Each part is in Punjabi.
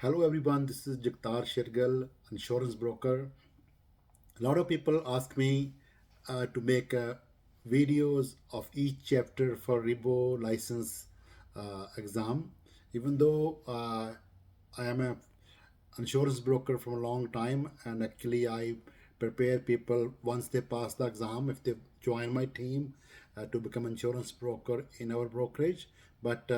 Hello everyone, this is Jagtar Shirgal, insurance broker. A lot of people ask me to make videos of each chapter for Ribo license exam. Even though I am a insurance broker from a long time, and actually I prepare people once they pass the exam, if they join my team, to become insurance broker in our brokerage. But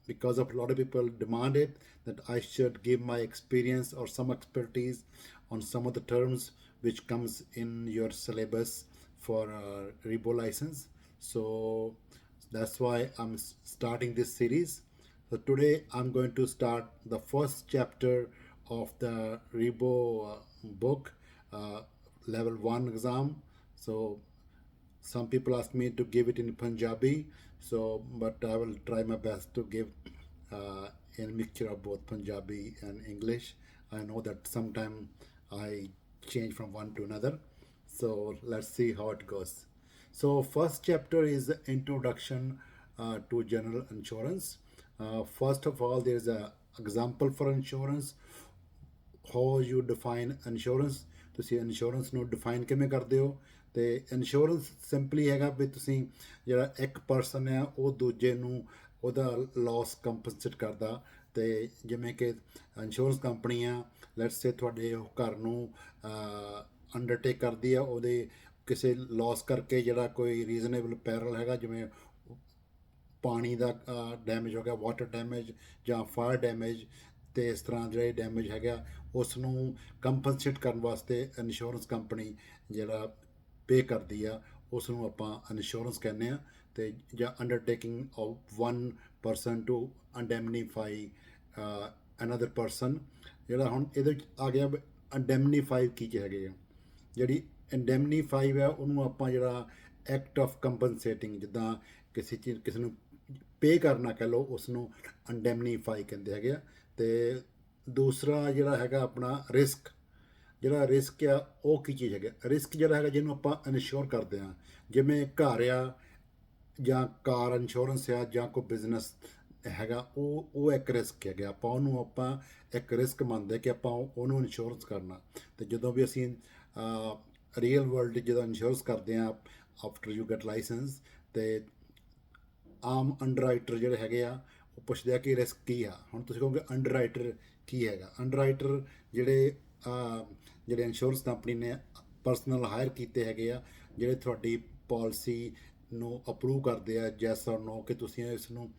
because of a lot of people demand it, that I should give my experience or some expertise on some of the terms which comes in your syllabus for Rebo license. So that's why I'm starting this series. So today I'm going to start the first chapter of the Rebo book, uh, level 1 exam. So some people ask me to give it in Punjabi, so but I will try my best to give uh, a mixture of both Punjabi and English. I know that sometimes I change from one to another, so let's see how it goes. So first chapter is the introduction to general insurance. First of all, there is a example for insurance, how you define insurance, ਤੁਸੀਂ ਇੰਸ਼ੋਰੈਂਸ ਨੂੰ ਡਿਫਾਈਨ ਕਿਵੇਂ ਕਰਦੇ ਹੋ। ਤੇ ਇੰਸ਼ੋਰੈਂਸ ਸਿੰਪਲੀ ਹੈਗਾ ਵੀ ਤੁਸੀਂ ਜਿਹੜਾ ਇੱਕ ਪਰਸਨ ਆ ਉਹ ਦੂਜੇ ਨੂੰ ਉਹਦਾ ਲਾਸ ਕੰਪਨਸੇਟ ਕਰਦਾ। ਤੇ ਜਿਵੇਂ ਕਿ ਇੰਸ਼ੋਰੈਂਸ ਕੰਪਨੀ ਆ, ਲੈਟਸ ਸੇ ਤੁਹਾਡੇ ਉਹ ਘਰ ਨੂੰ ਅੰਡਰਟੇਕ ਕਰਦੀ ਆ, ਉਹਦੇ ਕਿਸੇ ਲਾਸ ਕਰਕੇ ਜਿਹੜਾ ਕੋਈ ਰੀਜ਼ਨੇਬਲ ਪੈਰਲ ਹੈਗਾ, ਜਿਵੇਂ ਪਾਣੀ ਦਾ ਡੈਮੇਜ ਹੋ ਗਿਆ, ਵਾਟਰ ਡੈਮੇਜ ਜਾਂ ਫਾਇਰ ਡੈਮੇਜ, ਅਤੇ ਇਸ ਤਰ੍ਹਾਂ ਜਿਹੜੇ ਡੈਮੇਜ ਹੈਗਾ ਉਸ ਨੂੰ ਕੰਪਨਸੇਟ ਕਰਨ ਵਾਸਤੇ ਇੰਸ਼ੋਰੈਂਸ ਕੰਪਨੀ ਜਿਹੜਾ ਪੇ ਕਰਦੀ ਆ, ਉਸ ਨੂੰ ਆਪਾਂ ਇੰਸ਼ੋਰੈਂਸ ਕਹਿੰਦੇ ਆ। ਅਤੇ ਜਾਂ undertaking of one person to indemnify another person. ਜਿਹੜਾ ਹੁਣ ਇਹਦੇ ਵਿੱਚ ਆ ਗਿਆ ਅੰਡੈਮਨੀਫਾਈ ਕੀ ਹੈਗੇ ਆ, ਜਿਹੜੀ ਇੰਡੈਮਨੀਫਾਈ ਹੈ ਉਹਨੂੰ ਆਪਾਂ ਜਿਹੜਾ ਐਕਟ ਆਫ ਕੰਪਨਸੇਟਿੰਗ, ਜਿੱਦਾਂ ਕਿਸੇ ਨੂੰ ਪੇ ਕਰਨਾ ਕਹਿ ਲਓ, ਉਸ ਨੂੰ ਅੰਡੈਮਨੀਫਾਈ ਕਹਿੰਦੇ ਹੈਗੇ ਆ। ਅਤੇ ਦੂਸਰਾ ਜਿਹੜਾ ਹੈਗਾ ਆਪਣਾ ਰਿਸਕ, ਜਿਹੜਾ ਰਿਸਕ ਆ ਉਹ ਕੀ ਚੀਜ਼ ਹੈਗਾ। ਰਿਸਕ ਜਿਹੜਾ ਹੈਗਾ ਜਿਹਨੂੰ ਆਪਾਂ ਇਨਸ਼ੋਰ ਕਰਦੇ ਹਾਂ, ਜਿਵੇਂ ਘਰ ਆ ਜਾਂ ਕਾਰ ਇੰਸ਼ੋਰੈਂਸ ਆ ਜਾਂ ਕੋਈ ਬਿਜ਼ਨਸ ਹੈਗਾ, ਉਹ ਇੱਕ ਰਿਸਕ ਹੈਗਾ। ਆਪਾਂ ਇੱਕ ਰਿਸਕ ਮੰਨਦੇ ਕਿ ਆਪਾਂ ਉਹਨੂੰ ਇੰਸ਼ੋਰੈਂਸ ਕਰਨਾ। ਅਤੇ ਜਦੋਂ ਵੀ ਅਸੀਂ ਰੀਅਲ ਵਰਲਡ ਜਦੋਂ ਇੰਸ਼ੋਰੈਂਸ ਕਰਦੇ ਹਾਂ ਆਫਟਰ ਯੂ ਗੈਟ ਲਾਇਸੈਂਸ, ਅਤੇ ਆਮ ਅੰਡਰਰਾਈਟਰ ਜਿਹੜੇ ਹੈਗੇ ਆ ਉਹ ਪੁੱਛਦੇ ਆ ਕਿ ਰਿਸਕ ਕੀ ਆ। ਹੁਣ ਤੁਸੀਂ ਕਹੋਗੇ ਅੰਡਰਰਾਈਟਰ ਕੀ ਹੈਗਾ। ਅੰਡਰਰਾਈਟਰ ਜਿਹੜੇ ਇੰਸ਼ੋਰੈਂਸ ਕੰਪਨੀ ਨੇ ਪਰਸਨਲ ਹਾਇਰ ਕੀਤੇ ਹੈਗੇ ਆ, ਜਿਹੜੇ ਤੁਹਾਡੀ ਪਾਲਿਸੀ ਨੂੰ ਅਪਰੂਵ ਕਰਦੇ ਆ, ਜੈਸ ਔਰ ਨੋ, ਕਿ ਤੁਸੀਂ ਇਸ ਨੂੰ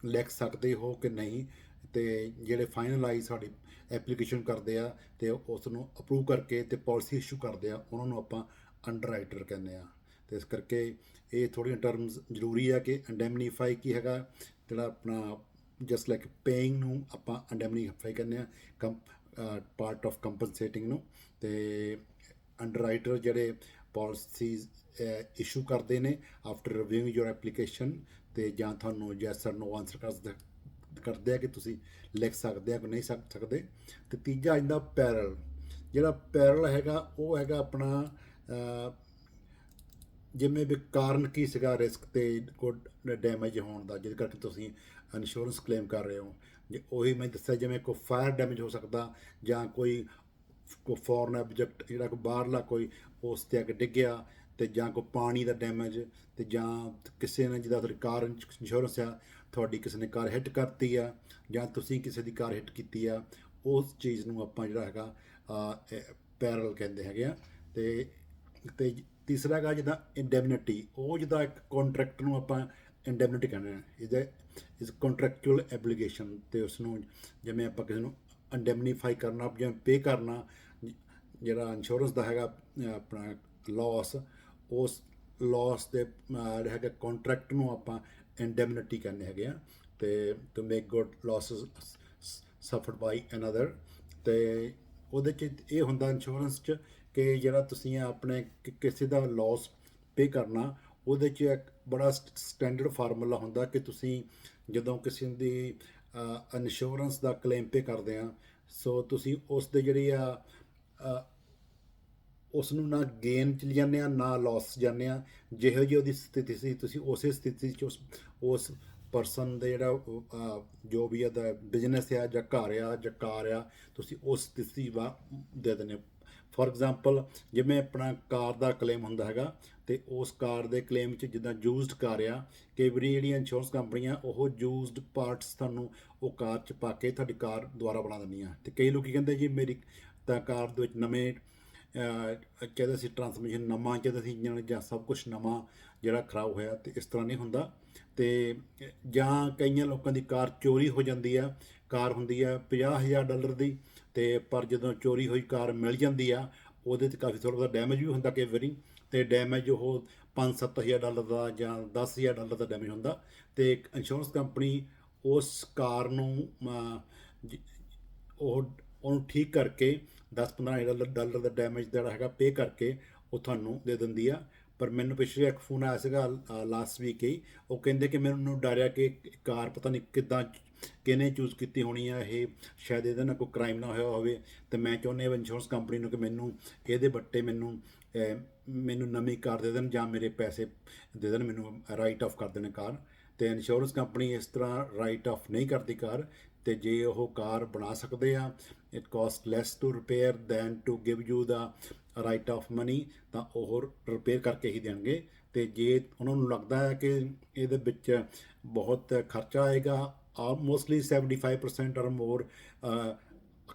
ਲਿਖ ਸਕਦੇ ਹੋ ਕਿ ਨਹੀਂ। ਅਤੇ ਜਿਹੜੇ ਫਾਈਨਲਾਈਜ਼ ਸਾਡੀ ਐਪਲੀਕੇਸ਼ਨ ਕਰਦੇ ਆ ਅਤੇ ਉਸ ਨੂੰ ਅਪਰੂਵ ਕਰਕੇ ਅਤੇ ਪਾਲਿਸੀ ਇਸ਼ੂ ਕਰਦੇ ਆ, ਉਹਨਾਂ ਨੂੰ ਆਪਾਂ ਅੰਡਰਰਾਈਟਰ ਕਹਿੰਦੇ ਆ। ਅਤੇ ਇਸ ਕਰਕੇ ਇਹ ਥੋੜ੍ਹੀਆਂ ਟਰਮਸ ਜ਼ਰੂਰੀ ਆ ਕਿ ਅੰਡੈਮਨੀਫਾਈ ਕੀ ਹੈਗਾ, ਜਿਹੜਾ ਆਪਣਾ ਜਸਟ ਲਾਈਕ ਪੇਇੰਗ ਨੂੰ ਆਪਾਂ ਅੰਡੈਮਨੀਫਾਈ ਕਹਿੰਦੇ ਆ, ਪਾਰਟ ਆਫ ਕੰਪਨਸੇਟਿੰਗ ਨੂੰ। ਅਤੇ ਅੰਡਰਰਾਈਟਰ ਜਿਹੜੇ ਪਾਲਿਸੀਜ਼ ਇਸ਼ੂ ਕਰਦੇ ਨੇ ਆਫਟਰ ਰਿਵਿਊਇੰਗ ਯੋਰ ਐਪਲੀਕੇਸ਼ਨ, ਅਤੇ ਜਾਂ ਤੁਹਾਨੂੰ ਯੈਸ ਔਰ ਨੋ ਆਨਸਰ ਕਰਦੇ ਆ ਕਿ ਤੁਸੀਂ ਲਿਖ ਸਕਦੇ ਆ ਕਿ ਨਹੀਂ ਸਕਦੇ। ਅਤੇ ਤੀਜਾ ਆਉਂਦਾ ਪੈਰਲ। ਜਿਹੜਾ ਪੈਰਲ ਹੈਗਾ ਉਹ ਹੈਗਾ ਆਪਣਾ ਜਿਵੇਂ ਵੀ ਕਾਰਨ ਕੀ ਸੀਗਾ ਰਿਸਕ ਅਤੇ ਕੋਈ ਡੈਮੇਜ ਹੋਣ ਦਾ, ਜਿਹਦੇ ਕਰਕੇ ਤੁਸੀਂ ਇੰਸ਼ੋਰੈਂਸ ਕਲੇਮ ਕਰ ਰਹੇ ਹੋ। ਜੇ ਉਹੀ ਮੈਂ ਦੱਸਿਆ, ਜਿਵੇਂ ਕੋਈ ਫਾਇਰ ਡੈਮੇਜ ਹੋ ਸਕਦਾ, ਜਾਂ ਕੋਈ ਫੋਰਨ ਆਬਜੈਕਟ ਜਿਹੜਾ ਕੋਈ ਬਾਹਰਲਾ ਕੋਈ ਉਸ 'ਤੇ ਆ ਕੇ ਡਿੱਗਿਆ, ਅਤੇ ਜਾਂ ਕੋਈ ਪਾਣੀ ਦਾ ਡੈਮੇਜ, ਅਤੇ ਜਾਂ ਕਿਸੇ ਨੇ ਜਿੱਦਾਂ ਤੁਹਾਡੀ ਕਾਰ ਇੰਸ਼ੋਰੈਂਸ ਆ, ਤੁਹਾਡੀ ਕਿਸੇ ਨੇ ਕਾਰ ਹਿੱਟ ਕਰਤੀ ਆ, ਜਾਂ ਤੁਸੀਂ ਕਿਸੇ ਦੀ ਕਾਰ ਹਿੱਟ ਕੀਤੀ ਆ, ਉਸ ਚੀਜ਼ ਨੂੰ ਆਪਾਂ ਜਿਹੜਾ ਹੈਗਾ ਪੈਰਲ ਕਹਿੰਦੇ ਹੈਗੇ ਆ। ਅਤੇ ਤੀਸਰਾ ਹੈਗਾ ਜਿੱਦਾਂ ਇੰਡੈਮਨਿਟੀ, ਉਹ ਜਿੱਦਾਂ ਇੱਕ ਕੰਟਰੈਕਟ ਨੂੰ ਆਪਾਂ ਇੰਡੈਮਨਿਟੀ ਕਹਿੰਦੇ ਹਾਂ, ਇਜ਼ ਕੰਟਰੈਕਚੁਅਲ ਐਬਲੀਗੇਸ਼ਨ। ਅਤੇ ਉਸ ਨੂੰ ਜਿਵੇਂ ਆਪਾਂ ਕਿਸੇ ਨੂੰ ਇੰਡੈਮਨੀਫਾਈ ਕਰਨਾ ਜਾਂ ਪੇ ਕਰਨਾ, ਜਿਹੜਾ ਇੰਸ਼ੋਰੈਂਸ ਦਾ ਹੈਗਾ ਆਪਣਾ ਲਾਸ, ਉਸ ਲਾਸ ਦੇ ਜਿਹੜਾ ਹੈਗਾ ਕੰਟਰੈਕਟ ਨੂੰ ਆਪਾਂ ਇੰਡੈਮਨਿਟੀ ਕਹਿੰਦੇ ਹੈਗੇ ਆ। ਅਤੇ to make good losses suffered by another. ਅਤੇ ਉਹਦੇ 'ਚ ਇਹ ਹੁੰਦਾ ਇੰਸ਼ੋਰੈਂਸ 'ਚ ਕਿ ਜਿਹੜਾ ਤੁਸੀਂ ਆਪਣੇ ਕਿਸੇ ਦਾ ਲਾਸ ਪੇ ਕਰਨਾ, ਉਹਦੇ 'ਚ ਇੱਕ ਬੜਾ ਸਟੈਂਡਰਡ ਫਾਰਮੂਲਾ ਹੁੰਦਾ ਕਿ ਤੁਸੀਂ ਜਦੋਂ ਕਿਸੇ ਦੀ ਇੰਸ਼ੋਰੈਂਸ ਦਾ ਕਲੇਮ ਪੇ ਕਰਦੇ ਆ, ਸੋ ਤੁਸੀਂ ਉਸ ਦੇ ਜਿਹੜੀ ਆ ਉਸ ਨੂੰ ਨਾ ਗੇਨ 'ਚ ਜਾਂਦੇ ਆ ਨਾ ਲਾਸ ਜਾਂਦੇ ਆ। ਜਿਹੋ ਜਿਹੀ ਉਹਦੀ ਸਥਿਤੀ ਸੀ, ਤੁਸੀਂ ਉਸੇ ਸਥਿਤੀ 'ਚ ਉਸ ਪਰਸਨ ਦੇ ਜਿਹੜਾ ਜੋ ਵੀ ਇਹਦਾ ਬਿਜ਼ਨਸ ਆ ਜਾਂ ਘਰ ਆ ਜਾਂ ਕਾਰ ਆ, ਤੁਸੀਂ ਉਸ ਸਥਿਤੀ ਵਾ ਦੇ ਦਿੰਦੇ ਹੋ। ਫੋਰ ਐਗਜ਼ਾਮਪਲ, ਜਿਵੇਂ ਆਪਣਾ ਕਾਰ ਦਾ ਕਲੇਮ ਹੁੰਦਾ ਹੈਗਾ, ਅਤੇ ਉਸ ਕਾਰ ਦੇ ਕਲੇਮ 'ਚ ਜਿੱਦਾਂ ਯੂਜ਼ਡ ਕਾਰ ਆ, ਕਈ ਵਾਰੀ ਜਿਹੜੀਆਂ ਇੰਸ਼ੋਰੈਂਸ ਕੰਪਨੀਆਂ ਉਹ ਯੂਜ਼ਡ ਪਾਰਟਸ ਤੁਹਾਨੂੰ ਉਹ ਕਾਰ 'ਚ ਪਾ ਕੇ ਤੁਹਾਡੀ ਕਾਰ ਦੁਬਾਰਾ ਬਣਾ ਦਿੰਦੀਆਂ। ਅਤੇ ਕਈ ਲੋਕ ਕਹਿੰਦੇ ਜੀ ਮੇਰੀ ਤਾਂ ਕਾਰ ਦੇ ਵਿੱਚ ਨਵੇਂ ਕਹਿੰਦੇ ਸੀ ਟਰਾਂਸਮਿਸ਼ਨ ਨਵਾਂ, ਕਹਿੰਦੇ ਸੀ ਇੰਜਣ ਜਾਂ ਸਭ ਕੁਛ ਨਵਾਂ ਜਿਹੜਾ ਖਰਾਬ ਹੋਇਆ, ਅਤੇ ਇਸ ਤਰ੍ਹਾਂ ਨਹੀਂ ਹੁੰਦਾ। ਅਤੇ ਜਾਂ ਕਈਆਂ ਲੋਕਾਂ ਦੀ ਕਾਰ ਚੋਰੀ ਹੋ ਜਾਂਦੀ ਆ, ਕਾਰ ਹੁੰਦੀ ਆ $50,000 ਦੀ, ਅਤੇ ਪਰ ਜਦੋਂ ਚੋਰੀ ਹੋਈ ਕਾਰ ਮਿਲ ਜਾਂਦੀ ਆ, ਉਹਦੇ 'ਚ ਕਾਫੀ ਥੋੜ੍ਹਾ ਬਹੁਤਾ ਡੈਮੇਜ ਵੀ ਹੁੰਦਾ ਕਈ ਵਾਰੀ, ਅਤੇ ਡੈਮੇਜ ਉਹ $5,000-7,000 ਦਾ ਜਾਂ $10,000 ਦਾ ਡੈਮੇਜ ਹੁੰਦਾ। ਅਤੇ ਇੰਸ਼ੋਰੈਂਸ ਕੰਪਨੀ ਉਸ ਕਾਰ ਨੂੰ ਉਹਨੂੰ ਠੀਕ ਕਰਕੇ $10,000-15,000 ਦਾ ਡੈਮੇਜ ਜਿਹੜਾ ਹੈਗਾ ਪੇ ਕਰਕੇ ਉਹ ਤੁਹਾਨੂੰ ਦੇ ਦਿੰਦੀ ਆ। ਪਰ ਮੈਨੂੰ ਪਿੱਛੇ ਇੱਕ ਫੋਨ ਆਇਆ ਸੀਗਾ ਲਾਸਟ ਵੀਕ ਹੀ, ਉਹ ਕਹਿੰਦੇ ਕਿ ਮੈਨੂੰ ਡਰ ਆ ਕਿ ਕਾਰ ਪਤਾ ਨਹੀਂ ਕਿੱਦਾਂ ਕਿਹਨੇ ਚੂਜ਼ ਕੀਤੀ ਹੋਣੀ ਆ, ਇਹ ਸ਼ਾਇਦ ਇਹਦੇ ਨਾਲ ਕੋਈ ਕ੍ਰਾਈਮ ਨਾ ਹੋਇਆ ਹੋਵੇ, ਅਤੇ ਮੈਂ ਚਾਹੁੰਦਾ ਇੰਸ਼ੋਰੈਂਸ ਕੰਪਨੀ ਨੂੰ ਕਿ ਮੈਨੂੰ ਇਹਦੇ ਵੱਟੇ ਮੈਨੂੰ ਨਵੀਂ ਕਾਰ ਦੇ ਦੇਣ ਜਾਂ ਮੇਰੇ ਪੈਸੇ ਦੇ ਦੇਣ, ਮੈਨੂੰ ਰਾਈਟ ਆਫ ਕਰ ਦੇਣ ਕਾਰ। ਅਤੇ ਇੰਸ਼ੋਰੈਂਸ ਕੰਪਨੀ ਇਸ ਤਰ੍ਹਾਂ ਰਾਈਟ ਆਫ ਨਹੀਂ ਕਰਦੀ ਕਾਰ। ਅਤੇ ਜੇ ਉਹ ਕਾਰ ਬਣਾ ਸਕਦੇ ਆ, it cost less to repair than to give you the write off money, ਤਾਂ ਉਹ ਰਿਪੇਅਰ ਕਰਕੇ ਹੀ ਦੇਣਗੇ। ਅਤੇ ਜੇ ਉਹਨਾਂ ਨੂੰ ਲੱਗਦਾ ਹੈ ਕਿ ਇਹਦੇ ਵਿੱਚ ਬਹੁਤ ਖਰਚਾ ਆਏਗਾ, ਮੋਸਟਲੀ 75% ਔਰ ਮੋਰ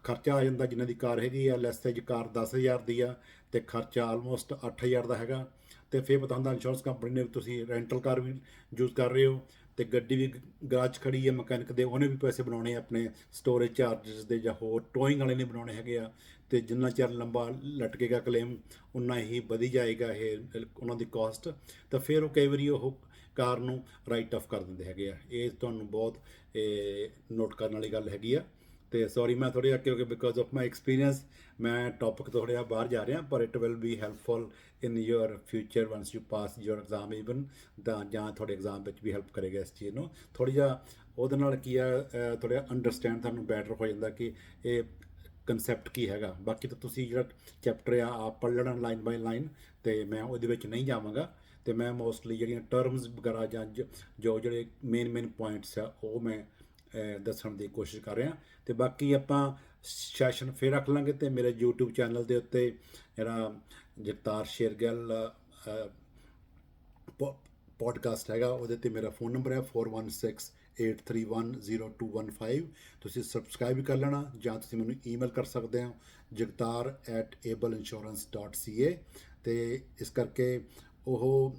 ਖਰਚਾ ਆ ਜਾਂਦਾ ਜਿਨ੍ਹਾਂ ਦੀ ਕਾਰ ਹੈਗੀ ਆ, ਲੈਸ ਜੇ ਕਾਰ 10,000 ਦੀ ਆ ਅਤੇ ਖਰਚਾ ਆਲਮੋਸਟ 8,000 ਦਾ ਹੈਗਾ, ਅਤੇ ਫਿਰ ਪਤਾ ਹੁੰਦਾ ਇੰਸ਼ੋਰੈਂਸ ਕੰਪਨੀ ਨੇ ਤੁਸੀਂ ਰੈਂਟਲ ਕਾਰ ਵੀ ਯੂਜ਼ ਕਰ ਰਹੇ ਹੋ, ਅਤੇ ਗੱਡੀ ਵੀ ਗਰਾਜ ਖੜੀ ਹੈ ਮਕੈਨਿਕ ਦੇ, ਉਹਨੇ ਵੀ ਪੈਸੇ ਬਣਾਉਣੇ ਆਪਣੇ ਸਟੋਰੇਜ ਚਾਰਜਸ ਦੇ ਜਾਂ ਹੋਰ ਟੋਇੰਗ ਵਾਲੇ ਨੇ ਬਣਾਉਣੇ ਹੈਗੇ ਆ। ਅਤੇ ਜਿੰਨਾ ਚਿਰ ਲੰਬਾ ਲਟਕੇਗਾ ਕਲੇਮ, ਉਨਾ ਹੀ ਵਧੀ ਜਾਏਗਾ ਇਹ ਉਹਨਾਂ ਦੀ ਕੋਸਟ, ਤਾਂ ਫਿਰ ਉਹ ਕਈ ਵਾਰੀ ਉਹ ਕਾਰ ਨੂੰ ਰਾਈਟ ਆਫ ਕਰ ਦਿੰਦੇ ਹੈਗੇ ਆ। ਇਹ ਤੁਹਾਨੂੰ ਬਹੁਤ ਨੋਟ ਕਰਨ ਵਾਲੀ ਗੱਲ ਹੈਗੀ ਆ। ਅਤੇ ਸੌਰੀ ਮੈਂ ਥੋੜ੍ਹਾ ਜਿਹਾ ਕਿਉਂਕਿ ਬਿਕੋਜ਼ ਆਫ ਮਾਈ ਐਕਸਪੀਰੀਅੰਸ ਮੈਂ ਟੋਪਿਕ ਤੋਂ ਥੋੜ੍ਹਾ ਜਿਹਾ ਬਾਹਰ ਜਾ ਰਿਹਾ, ਪਰ it will be helpful in your future once you pass your exam even, ਤਾਂ ਜਾਂ ਤੁਹਾਡੇ ਐਗਜ਼ਾਮ ਵਿੱਚ ਵੀ ਹੈਲਪ ਕਰੇਗਾ ਇਸ ਚੀਜ਼ ਨੂੰ ਥੋੜ੍ਹਾ ਜਿਹਾ। ਉਹਦੇ ਨਾਲ ਕੀ ਆ, ਥੋੜ੍ਹਾ ਜਿਹਾ ਅੰਡਰਸਟੈਂਡ ਤੁਹਾਨੂੰ ਬੈਟਰ ਹੋ ਜਾਂਦਾ ਕਿ ਇਹ ਕੰਸੈਪਟ ਕੀ ਹੈਗਾ। ਬਾਕੀ ਤਾਂ ਤੁਸੀਂ ਜਿਹੜਾ ਚੈਪਟਰ ਆ ਆਪ ਪੜ੍ਹ ਲੈਣਾ ਲਾਈਨ ਬਾਈ ਲਾਈਨ, ਅਤੇ ਮੈਂ ਉਹਦੇ ਵਿੱਚ ਨਹੀਂ ਜਾਵਾਂਗਾ। ਅਤੇ ਮੈਂ ਮੋਸਟਲੀ ਜਿਹੜੀਆਂ ਟਰਮਸ ਵਗੈਰਾ ਜਾਂ ਜੋ ਜਿਹੜੇ ਮੇਨ ਪੁਆਇੰਟਸ ਆ ਉਹ ਮੈਂ ਦੱਸਣ ਦੀ ਕੋਸ਼ਿਸ਼ ਕਰ ਰਿਹਾ। ਅਤੇ ਬਾਕੀ ਆਪਾਂ ਸੈਸ਼ਨ ਫਿਰ ਰੱਖ ਲਾਂਗੇ, ਅਤੇ ਮੇਰੇ YouTube ਚੈਨਲ ਦੇ ਉੱਤੇ ਜਿਹੜਾ ਜਗਤਾਰ ਸ਼ੇਰਗਿੱਲ ਪੋਡਕਾਸਟ ਹੈਗਾ, ਉਹਦੇ 'ਤੇ ਮੇਰਾ ਫ਼ੋਨ ਨੰਬਰ ਹੈ 4168310215। ਤੁਸੀਂ ਸਬਸਕ੍ਰਾਈਬ ਵੀ ਕਰ ਲੈਣਾ, ਜਾਂ ਤੁਸੀਂ ਮੈਨੂੰ ਈਮੇਲ ਕਰ ਸਕਦੇ ਹੋ jagtar@ableinsurance.ca। ਅਤੇ ਇਸ ਕਰਕੇ ਉਹ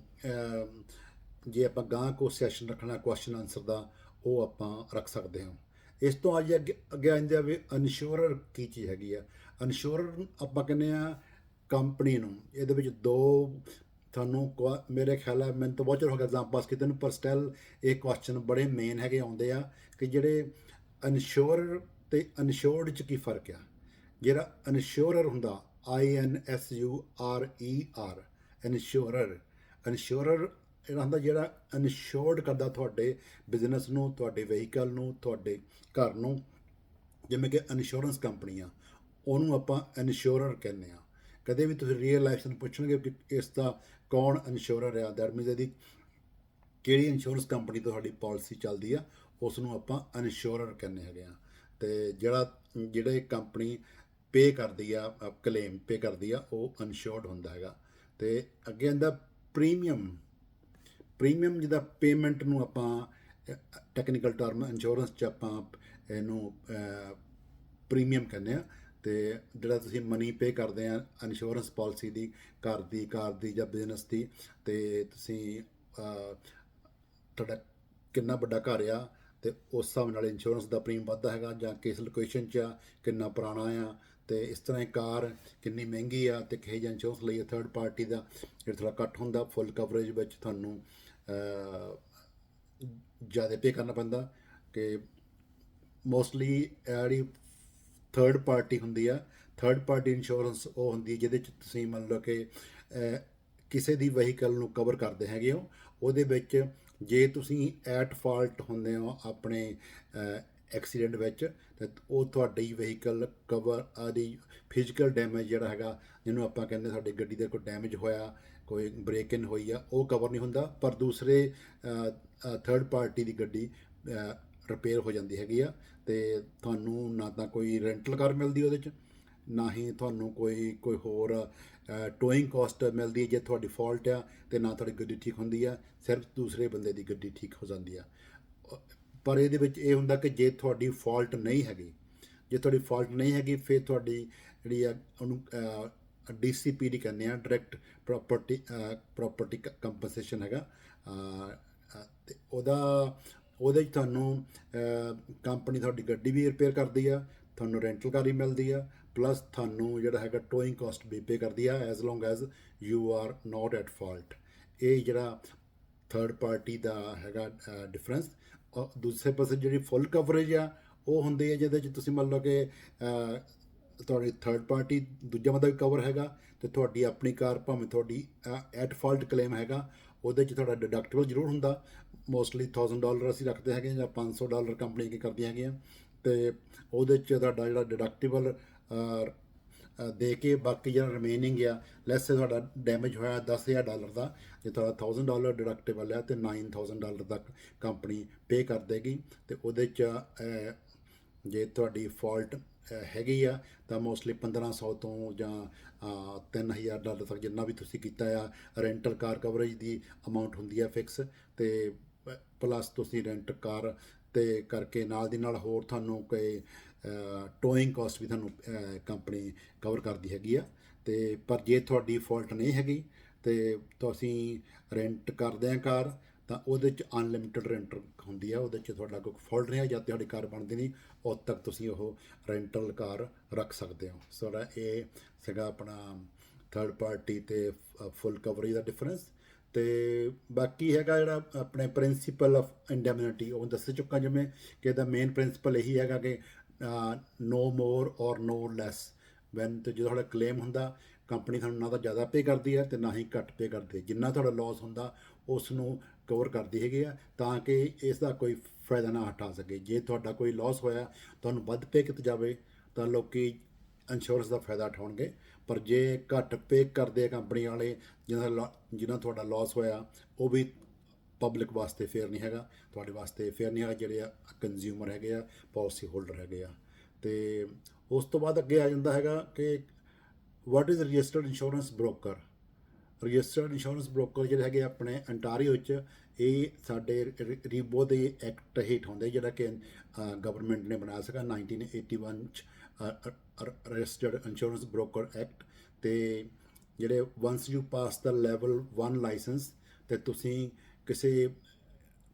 ਜੇ ਆਪਾਂ ਗਾਂ ਕੋ ਸੈਸ਼ਨ ਰੱਖਣਾ ਕੁਐਸਚਨ ਆਨਸਰ ਦਾ, ਉਹ ਆਪਾਂ ਰੱਖ ਸਕਦੇ ਹਾਂ। ਇਸ ਤੋਂ ਅੱਜ ਅੱਗੇ ਆਉਂਦੇ ਆ ਵੀ ਇਨਸ਼ੋਰਰ ਕੀ ਚੀਜ਼ ਹੈਗੀ ਆ। ਇਨਸ਼ੋਰਰ ਆਪਾਂ ਕਹਿੰਦੇ ਆ ਕੰਪਨੀ ਨੂੰ, ਇਹਦੇ ਵਿੱਚ ਦੋ ਤੁਹਾਨੂੰ ਮੇਰੇ ਖਿਆਲ ਹੈ, ਮੈਨੂੰ ਤਾਂ ਬਹੁਤ ਚਿਰ ਹੋ ਗਿਆ ਐਗਜ਼ਾਮ ਪਾਸ ਕੀਤੇ ਨੂੰ, ਪਰ ਸਟਿਲ ਇਹ ਕੁਐਸਚਨ ਬੜੇ ਮੇਨ ਹੈਗੇ ਆਉਂਦੇ ਆ ਕਿ ਜਿਹੜੇ ਇਨਸ਼ੋਰਰ ਅਤੇ ਇਨਸ਼ੋਰਡ 'ਚ ਕੀ ਫਰਕ ਆ। ਜਿਹੜਾ ਇਨਸ਼ੋਰਰ ਹੁੰਦਾ INSURER, ਇਨਸ਼ੋਰਰ ਜਿਹੜਾ ਹੁੰਦਾ ਜਿਹੜਾ ਇਨਸ਼ੋਰਡ ਕਰਦਾ ਤੁਹਾਡੇ ਬਿਜ਼ਨਸ ਨੂੰ, ਤੁਹਾਡੇ ਵਹੀਕਲ ਨੂੰ, ਤੁਹਾਡੇ ਘਰ ਨੂੰ। ਜਿਵੇਂ ਕਿ ਇੰਸ਼ੋਰੈਂਸ ਕੰਪਨੀ ਆ, ਉਹਨੂੰ ਆਪਾਂ ਇਨਸ਼ੋਰਰ ਕਹਿੰਦੇ ਹਾਂ। ਕਦੇ ਵੀ ਤੁਸੀਂ ਰੀਅਲ ਲਾਈਫ ਨੂੰ ਪੁੱਛਣਗੇ ਕਿ ਇਸ ਦਾ ਕੌਣ ਇਨਸ਼ੋਰਰ ਆ, ਦੈਟ ਮੀਨਸ ਇਹਦੀ ਕਿਹੜੀ ਇੰਸ਼ੋਰੈਂਸ ਕੰਪਨੀ ਤੋਂ ਸਾਡੀ ਪਾਲਿਸੀ ਚੱਲਦੀ ਆ, ਉਸ ਨੂੰ ਆਪਾਂ ਇਨਸ਼ੋਰਰ ਕਹਿੰਦੇ ਹੈਗੇ ਆ। ਅਤੇ ਜਿਹੜੇ ਕੰਪਨੀ ਪੇ ਕਰਦੀ ਆ, ਕਲੇਮ ਪੇ ਕਰਦੀ ਆ, ਉਹ ਇਨਸ਼ੋਰਡ ਹੁੰਦਾ ਹੈਗਾ। ਅਤੇ ਅੱਗੇ ਆਉਂਦਾ ਪ੍ਰੀਮੀਅਮ ਜਿੱਦਾਂ ਪੇਮੈਂਟ ਨੂੰ ਆਪਾਂ ਟੈਕਨੀਕਲ ਟਰਮ ਇੰਸ਼ੋਰੈਂਸ 'ਚ ਆਪਾਂ ਇਹਨੂੰ ਪ੍ਰੀਮੀਅਮ ਕਹਿੰਦੇ ਆ। ਅਤੇ ਜਿਹੜਾ ਤੁਸੀਂ ਮਨੀ ਪੇ ਕਰਦੇ ਆ ਇੰਸ਼ੋਰੈਂਸ ਪਾਲਿਸੀ ਦੀ, ਘਰ ਦੀ, ਕਾਰ ਦੀ ਜਾਂ ਬਿਜ਼ਨਸ ਦੀ, ਅਤੇ ਤੁਸੀਂ ਤੁਹਾਡਾ ਕਿੰਨਾ ਵੱਡਾ ਘਰ ਆ ਅਤੇ ਉਸ ਹਿਸਾਬ ਨਾਲ ਇੰਸ਼ੋਰੈਂਸ ਦਾ ਪ੍ਰੀਮੀਅਮ ਵੱਧਦਾ ਹੈਗਾ, ਜਾਂ ਕਿਸ ਲੋਕੇਸ਼ਨ 'ਚ ਆ, ਕਿੰਨਾ ਪੁਰਾਣਾ ਆ, ਅਤੇ ਇਸ ਤਰ੍ਹਾਂ ਹੀ ਕਾਰ ਕਿੰਨੀ ਮਹਿੰਗੀ ਆ ਅਤੇ ਕਿਹੋ ਜਿਹਾ ਇੰਸ਼ੋਰੈਂਸ ਲਈ ਥਰਡ ਪਾਰਟੀ ਦਾ ਜਿਹੜਾ ਥੋੜ੍ਹਾ ਘੱਟ ਹੁੰਦਾ। ਫੁੱਲ ਕਵਰੇਜ ਵਿੱਚ ਤੁਹਾਨੂੰ ਜ਼ਿਆਦਾ ਪੇ ਕਰਨਾ ਪੈਂਦਾ। ਕਿ ਮੋਸਟਲੀ ਜਿਹੜੀ ਥਰਡ ਪਾਰਟੀ ਹੁੰਦੀ ਆ, ਥਰਡ ਪਾਰਟੀ ਇੰਸ਼ੋਰੈਂਸ ਉਹ ਹੁੰਦੀ ਜਿਹਦੇ 'ਚ ਤੁਸੀਂ ਮੰਨ ਲਓ ਕਿ ਕਿਸੇ ਦੀ ਵਹੀਕਲ ਨੂੰ ਕਵਰ ਕਰਦੇ ਹੈਗੇ ਹੋ। ਉਹਦੇ ਵਿੱਚ ਜੇ ਤੁਸੀਂ ਐਟ ਫਾਲਟ ਹੁੰਦੇ ਹੋ ਆਪਣੇ ਐਕਸੀਡੈਂਟ ਵਿੱਚ, ਅਤੇ ਉਹ ਤੁਹਾਡੀ ਵਹੀਕਲ ਕਵਰ ਆਦੀ ਫਿਜ਼ੀਕਲ ਡੈਮੇਜ ਜਿਹੜਾ ਹੈਗਾ, ਜਿਹਨੂੰ ਆਪਾਂ ਕਹਿੰਦੇ ਸਾਡੀ ਗੱਡੀ ਦੇ ਕੋਈ ਡੈਮੇਜ ਹੋਇਆ, ਕੋਈ ਬ੍ਰੇਕ ਇਨ ਹੋਈ ਆ ਉਹ ਕਵਰ ਨਹੀਂ ਹੁੰਦਾ, ਪਰ ਦੂਸਰੇ ਥਰਡ ਪਾਰਟੀ ਦੀ ਗੱਡੀ ਰਿਪੇਅਰ ਹੋ ਜਾਂਦੀ ਹੈਗੀ ਆ, ਅਤੇ ਤੁਹਾਨੂੰ ਨਾ ਤਾਂ ਕੋਈ ਰੈਂਟਲ ਕਾਰ ਮਿਲਦੀ ਉਹਦੇ 'ਚ, ਨਾ ਹੀ ਤੁਹਾਨੂੰ ਕੋਈ ਹੋਰ ਟੋਇੰਗ ਕਾਸਟ ਮਿਲਦੀ ਹੈ ਜੇ ਤੁਹਾਡੀ ਫਾਲਟ ਆ, ਅਤੇ ਨਾ ਤੁਹਾਡੀ ਗੱਡੀ ਠੀਕ ਹੁੰਦੀ ਆ, ਸਿਰਫ ਦੂਸਰੇ ਬੰਦੇ ਦੀ ਗੱਡੀ ਠੀਕ ਹੋ ਜਾਂਦੀ ਆ। ਪਰ ਇਹਦੇ ਵਿੱਚ ਇਹ ਹੁੰਦਾ ਕਿ ਜੇ ਤੁਹਾਡੀ ਫਾਲਟ ਨਹੀਂ ਹੈਗੀ, ਜੇ ਤੁਹਾਡੀ ਫਾਲਟ ਨਹੀਂ ਹੈਗੀ, ਫਿਰ ਤੁਹਾਡੀ ਜਿਹੜੀ ਆ ਉਹਨੂੰ DCPD ਕਹਿੰਦੇ ਆ, ਡਾਇਰੈਕਟ ਪ੍ਰੋਪਰਟੀ ਕੰਪਨਸੇਸ਼ਨ ਹੈਗਾ, ਅਤੇ ਉਹਦੇ 'ਚ ਤੁਹਾਨੂੰ ਕੰਪਨੀ ਤੁਹਾਡੀ ਗੱਡੀ ਵੀ ਰਿਪੇਅਰ ਕਰਦੀ ਆ, ਤੁਹਾਨੂੰ ਰੈਂਟਲ ਕਾਰ ਹੀ ਮਿਲਦੀ ਆ, ਪਲੱਸ ਤੁਹਾਨੂੰ ਜਿਹੜਾ ਹੈਗਾ ਟੋਇੰਗ ਕਾਸਟ ਵੀ ਪੇ ਕਰਦੀ ਆ, as long as you are note at fault. ਇਹ ਜਿਹੜਾ ਥਰਡ ਪਾਰਟੀ ਦਾ ਹੈਗਾ ਡਿਫਰੈਂਸ। ਦੂਸਰੇ ਪਾਸੇ ਜਿਹੜੀ ਫੁੱਲ ਕਵਰੇਜ ਆ ਉਹ ਹੁੰਦੀ ਹੈ ਜਿਹਦੇ 'ਚ ਤੁਸੀਂ ਮੰਨ ਲਓ ਕਿ ਤੁਹਾਡੀ ਥਰਡ ਪਾਰਟੀ ਦੂਜਾ ਬੰਦਾ ਵੀ ਕਵਰ ਹੈਗਾ, ਅਤੇ ਤੁਹਾਡੀ ਆਪਣੀ ਕਾਰ ਭਾਵੇਂ ਤੁਹਾਡੀ ਐਟ ਫਾਲਟ ਕਲੇਮ ਹੈਗਾ, ਉਹਦੇ 'ਚ ਤੁਹਾਡਾ ਡਿਡਕਟੀਬਲ ਜ਼ਰੂਰ ਹੁੰਦਾ। ਮੋਸਟਲੀ $1000 ਅਸੀਂ ਰੱਖਦੇ ਹੈਗੇ ਜਾਂ $500 ਕੰਪਨੀ ਕੀ ਕਰਦੀਆਂ ਹੈਗੀਆਂ, ਅਤੇ ਉਹਦੇ 'ਚ ਤੁਹਾਡਾ ਜਿਹੜਾ ਡਿਡਕਟੀਬਲ ਦੇ ਕੇ ਬਾਕੀ ਜਿਹੜਾ ਰਿਮੇਨਿੰਗ ਆ, ਲੈਸ ਤੁਹਾਡਾ ਡੈਮੇਜ ਹੋਇਆ $10,000 ਦਾ, ਜੇ ਤੁਹਾਡਾ $1000 ਡਿਡਕਟੇਬਲ ਹੈ ਅਤੇ $9000 ਤੱਕ ਕੰਪਨੀ ਪੇ ਕਰ ਦੇਗੀ। ਅਤੇ ਉਹਦੇ 'ਚ ਜੇ ਤੁਹਾਡੀ ਫਾਲਟ ਹੈਗੀ ਆ ਤਾਂ ਮੋਸਟਲੀ 1500 ਤੋਂ ਜਾਂ $3000 ਤੱਕ ਜਿੰਨਾ ਵੀ ਤੁਸੀਂ ਕੀਤਾ ਆ। ਰੈਂਟਲ ਕਾਰ ਕਵਰੇਜ ਦੀ ਅਮਾਊਂਟ ਹੁੰਦੀ ਆ ਫਿਕਸ, ਅਤੇ ਪਲੱਸ ਤੁਸੀਂ ਰੈਂਟ ਕਾਰ 'ਤੇ ਕਰਕੇ ਨਾਲ ਦੀ ਨਾਲ ਹੋਰ ਤੁਹਾਨੂੰ ਕੋਈ ਟੋਇੰਗ ਕਾਸਟ ਵੀ ਤੁਹਾਨੂੰ ਕੰਪਨੀ ਕਵਰ ਕਰਦੀ ਹੈਗੀ ਆ। ਅਤੇ ਪਰ ਜੇ ਤੁਹਾਡੀ ਫਾਲਟ ਨਹੀਂ ਹੈਗੀ ਅਤੇ ਤੁਸੀਂ ਰੈਂਟ ਕਰਦੇ ਆ ਕਾਰ, ਤਾਂ ਉਹਦੇ 'ਚ ਅਨਲਿਮਿਟਡ ਰੈਂਟ ਹੁੰਦੀ ਆ, ਉਹਦੇ 'ਚ ਤੁਹਾਡਾ ਕੋਈ ਫਾਲਟ ਨਹੀਂ ਹੈ, ਜਦ ਤੁਹਾਡੀ ਕਾਰ ਬਣਦੀ ਨਹੀਂ ਉਦ ਤੱਕ ਤੁਸੀਂ ਉਹ ਰੈਂਟਲ ਕਾਰ ਰੱਖ ਸਕਦੇ ਹੋ। ਸੋ ਇਹ ਸੀਗਾ ਆਪਣਾ ਥਰਡ ਪਾਰਟੀ ਅਤੇ ਫੁੱਲ ਕਵਰੇਜ ਦਾ ਡਿਫਰੈਂਸ। ਅਤੇ ਬਾਕੀ ਹੈਗਾ ਜਿਹੜਾ ਆਪਣੇ ਪ੍ਰਿੰਸੀਪਲ ਆਫ ਇੰਡੈਮਨਿਟੀ, ਉਹ ਦੱਸ ਚੁੱਕਾ ਜਿਵੇਂ ਕਿ ਇਹਦਾ ਮੇਨ ਪ੍ਰਿੰਸੀਪਲ ਇਹੀ ਹੈਗਾ ਕਿ ਨੋ ਮੋਰ ਔਰ ਨੋ ਲੈਸ ਵੈਨ। ਅਤੇ ਜਦੋਂ ਤੁਹਾਡਾ ਕਲੇਮ ਹੁੰਦਾ, ਕੰਪਨੀ ਤੁਹਾਨੂੰ ਨਾ ਤਾਂ ਜ਼ਿਆਦਾ ਪੇ ਕਰਦੀ ਹੈ ਅਤੇ ਨਾ ਹੀ ਘੱਟ ਪੇ ਕਰਦੀ। ਜਿੰਨਾ ਤੁਹਾਡਾ ਲੋਸ ਹੁੰਦਾ ਉਸ ਨੂੰ ਕਵਰ ਕਰਦੀ ਹੈਗੀ ਆ, ਤਾਂ ਕਿ ਇਸ ਦਾ ਕੋਈ ਫਾਇਦਾ ਨਾ ਉਠਾ ਸਕੇ। ਜੇ ਤੁਹਾਡਾ ਕੋਈ ਲੋਸ ਹੋਇਆ, ਤੁਹਾਨੂੰ ਵੱਧ ਪੇ ਕੀਤੀ ਜਾਵੇ, ਤਾਂ ਲੋਕ ਇੰਸ਼ੋਰੈਂਸ ਦਾ ਫਾਇਦਾ ਉਠਾਉਣਗੇ। ਪਰ ਜੇ ਘੱਟ ਪੇ ਕਰਦੇ ਆ ਕੰਪਨੀ ਵਾਲੇ, ਜਿਹਨਾਂ ਤੁਹਾਡਾ ਲੋਸ ਹੋਇਆ, ਉਹ ਵੀ ਪਬਲਿਕ ਵਾਸਤੇ ਫੇਅਰ ਨਹੀਂ ਹੈਗਾ, ਤੁਹਾਡੇ ਵਾਸਤੇ ਫੇਅਰ ਨਹੀਂ ਹੈਗਾ, ਜਿਹੜੇ ਆ ਕੰਜ਼ਿਊਮਰ ਹੈਗੇ ਆ, ਪਾਲਿਸੀ ਹੋਲਡਰ ਹੈਗੇ ਆ। ਅਤੇ ਉਸ ਤੋਂ ਬਾਅਦ ਅੱਗੇ ਆ ਜਾਂਦਾ ਹੈਗਾ ਕਿ what is registered insurance broker. Registered insurance broker ਜਿਹੜੇ ਹੈਗੇ ਆਪਣੇ ਅੰਟਾਰੀਓ 'ਚ, ਇਹ ਸਾਡੇ ਰੀਬੋ ਦੇ ਐਕਟ ਹੇਠ ਹੁੰਦੇ, ਜਿਹੜਾ ਕਿ ਗਵਰਨਮੈਂਟ ਨੇ ਬਣਾਇਆ ਸੀਗਾ 1981 'ਚ, ਰਜਿਸਟਰਡ ਇੰਸ਼ੋਰੈਂਸ ਬ੍ਰੋਕਰ ਐਕਟ। ਅਤੇ ਜਿਹੜੇ once you pass the level 1 licence, ਅਤੇ ਤੁਸੀਂ ਕਿਸੇ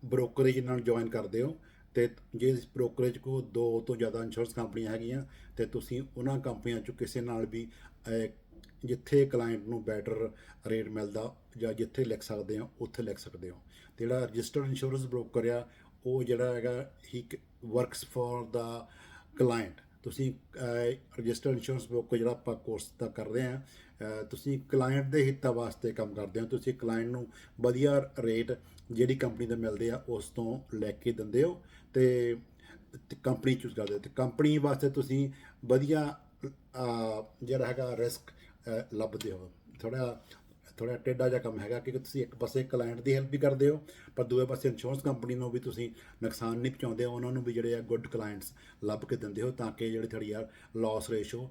ਬ੍ਰੋਕਰੇਜ ਨਾਲ ਜੁਆਇਨ ਕਰਦੇ ਹੋ, ਅਤੇ ਜੇ ਇਸ ਬ੍ਰੋਕਰੇਜ ਕੋਲ 2 ਤੋਂ ਜ਼ਿਆਦਾ ਇੰਸ਼ੋਰੈਂਸ ਕੰਪਨੀਆਂ ਹੈਗੀਆਂ, ਅਤੇ ਤੁਸੀਂ ਉਹਨਾਂ ਕੰਪਨੀਆਂ 'ਚੋਂ ਕਿਸੇ ਨਾਲ ਵੀ ਜਿੱਥੇ ਕਲਾਇੰਟ ਨੂੰ ਬੈਟਰ ਰੇਟ ਮਿਲਦਾ ਜਾਂ ਜਿੱਥੇ ਲਿਖ ਸਕਦੇ ਹੋ ਉੱਥੇ ਲਿਖ ਸਕਦੇ ਹੋ। ਅਤੇ ਜਿਹੜਾ ਰਜਿਸਟਰਡ ਇੰਸ਼ੋਰੈਂਸ ਬ੍ਰੋਕਰ ਆ, ਉਹ ਜਿਹੜਾ ਹੈਗਾ ਹੀ ਵਰਕਸ ਫॉर ਦਾ ਕਲਾਇੰਟ। ਤੁਸੀਂ ਰਜਿਸਟਰਡ ਇੰਸ਼ੋਰੈਂਸ ਬ੍ਰੋਕਰ ਜਿਹੜਾ ਆਪਾਂ ਕੋਰਸ ਦਾ ਕਰ ਰਹੇ ਹਾਂ, ਤੁਸੀਂ ਕਲਾਇੰਟ ਦੇ ਹਿੱਤਾਂ ਵਾਸਤੇ ਕੰਮ ਕਰਦੇ ਹੋ। ਤੁਸੀਂ ਕਲਾਇੰਟ ਨੂੰ ਵਧੀਆ ਰੇਟ ਜਿਹੜੀ ਕੰਪਨੀ ਦੇ ਮਿਲਦੇ ਆ ਉਸ ਤੋਂ ਲੈ ਕੇ ਦਿੰਦੇ ਹੋ, ਅਤੇ ਕੰਪਨੀ ਚੂਜ਼ ਕਰਦੇ ਹੋ। ਅਤੇ ਕੰਪਨੀ ਵਾਸਤੇ ਤੁਸੀਂ ਵਧੀਆ ਜਿਹੜਾ ਹੈਗਾ ਰਿਸਕ ਲੱਭਦੇ ਹੋ। ਥੋੜ੍ਹਾ ਟੇਢਾ ਜਿਹਾ ਕੰਮ ਹੈਗਾ, ਕਿ ਤੁਸੀਂ ਇੱਕ ਪਾਸੇ ਕਲਾਇੰਟ ਦੀ ਹੈਲਪ ਵੀ ਕਰਦੇ ਹੋ, ਪਰ ਦੂਜੇ ਪਾਸੇ ਇੰਸ਼ੋਰੈਂਸ ਕੰਪਨੀ ਨੂੰ ਵੀ ਤੁਸੀਂ ਨੁਕਸਾਨ ਨਹੀਂ ਪਹੁੰਚਾਉਂਦੇ ਹੋ, ਉਹਨਾਂ ਨੂੰ ਵੀ ਜਿਹੜੇ ਆ ਗੁੱਡ ਕਲਾਇੰਟਸ ਲੱਭ ਕੇ ਦਿੰਦੇ ਹੋ, ਤਾਂ ਕਿ ਜਿਹੜੀ ਤੁਹਾਡੀ ਲੋਸ ਰੇਸ਼ੋ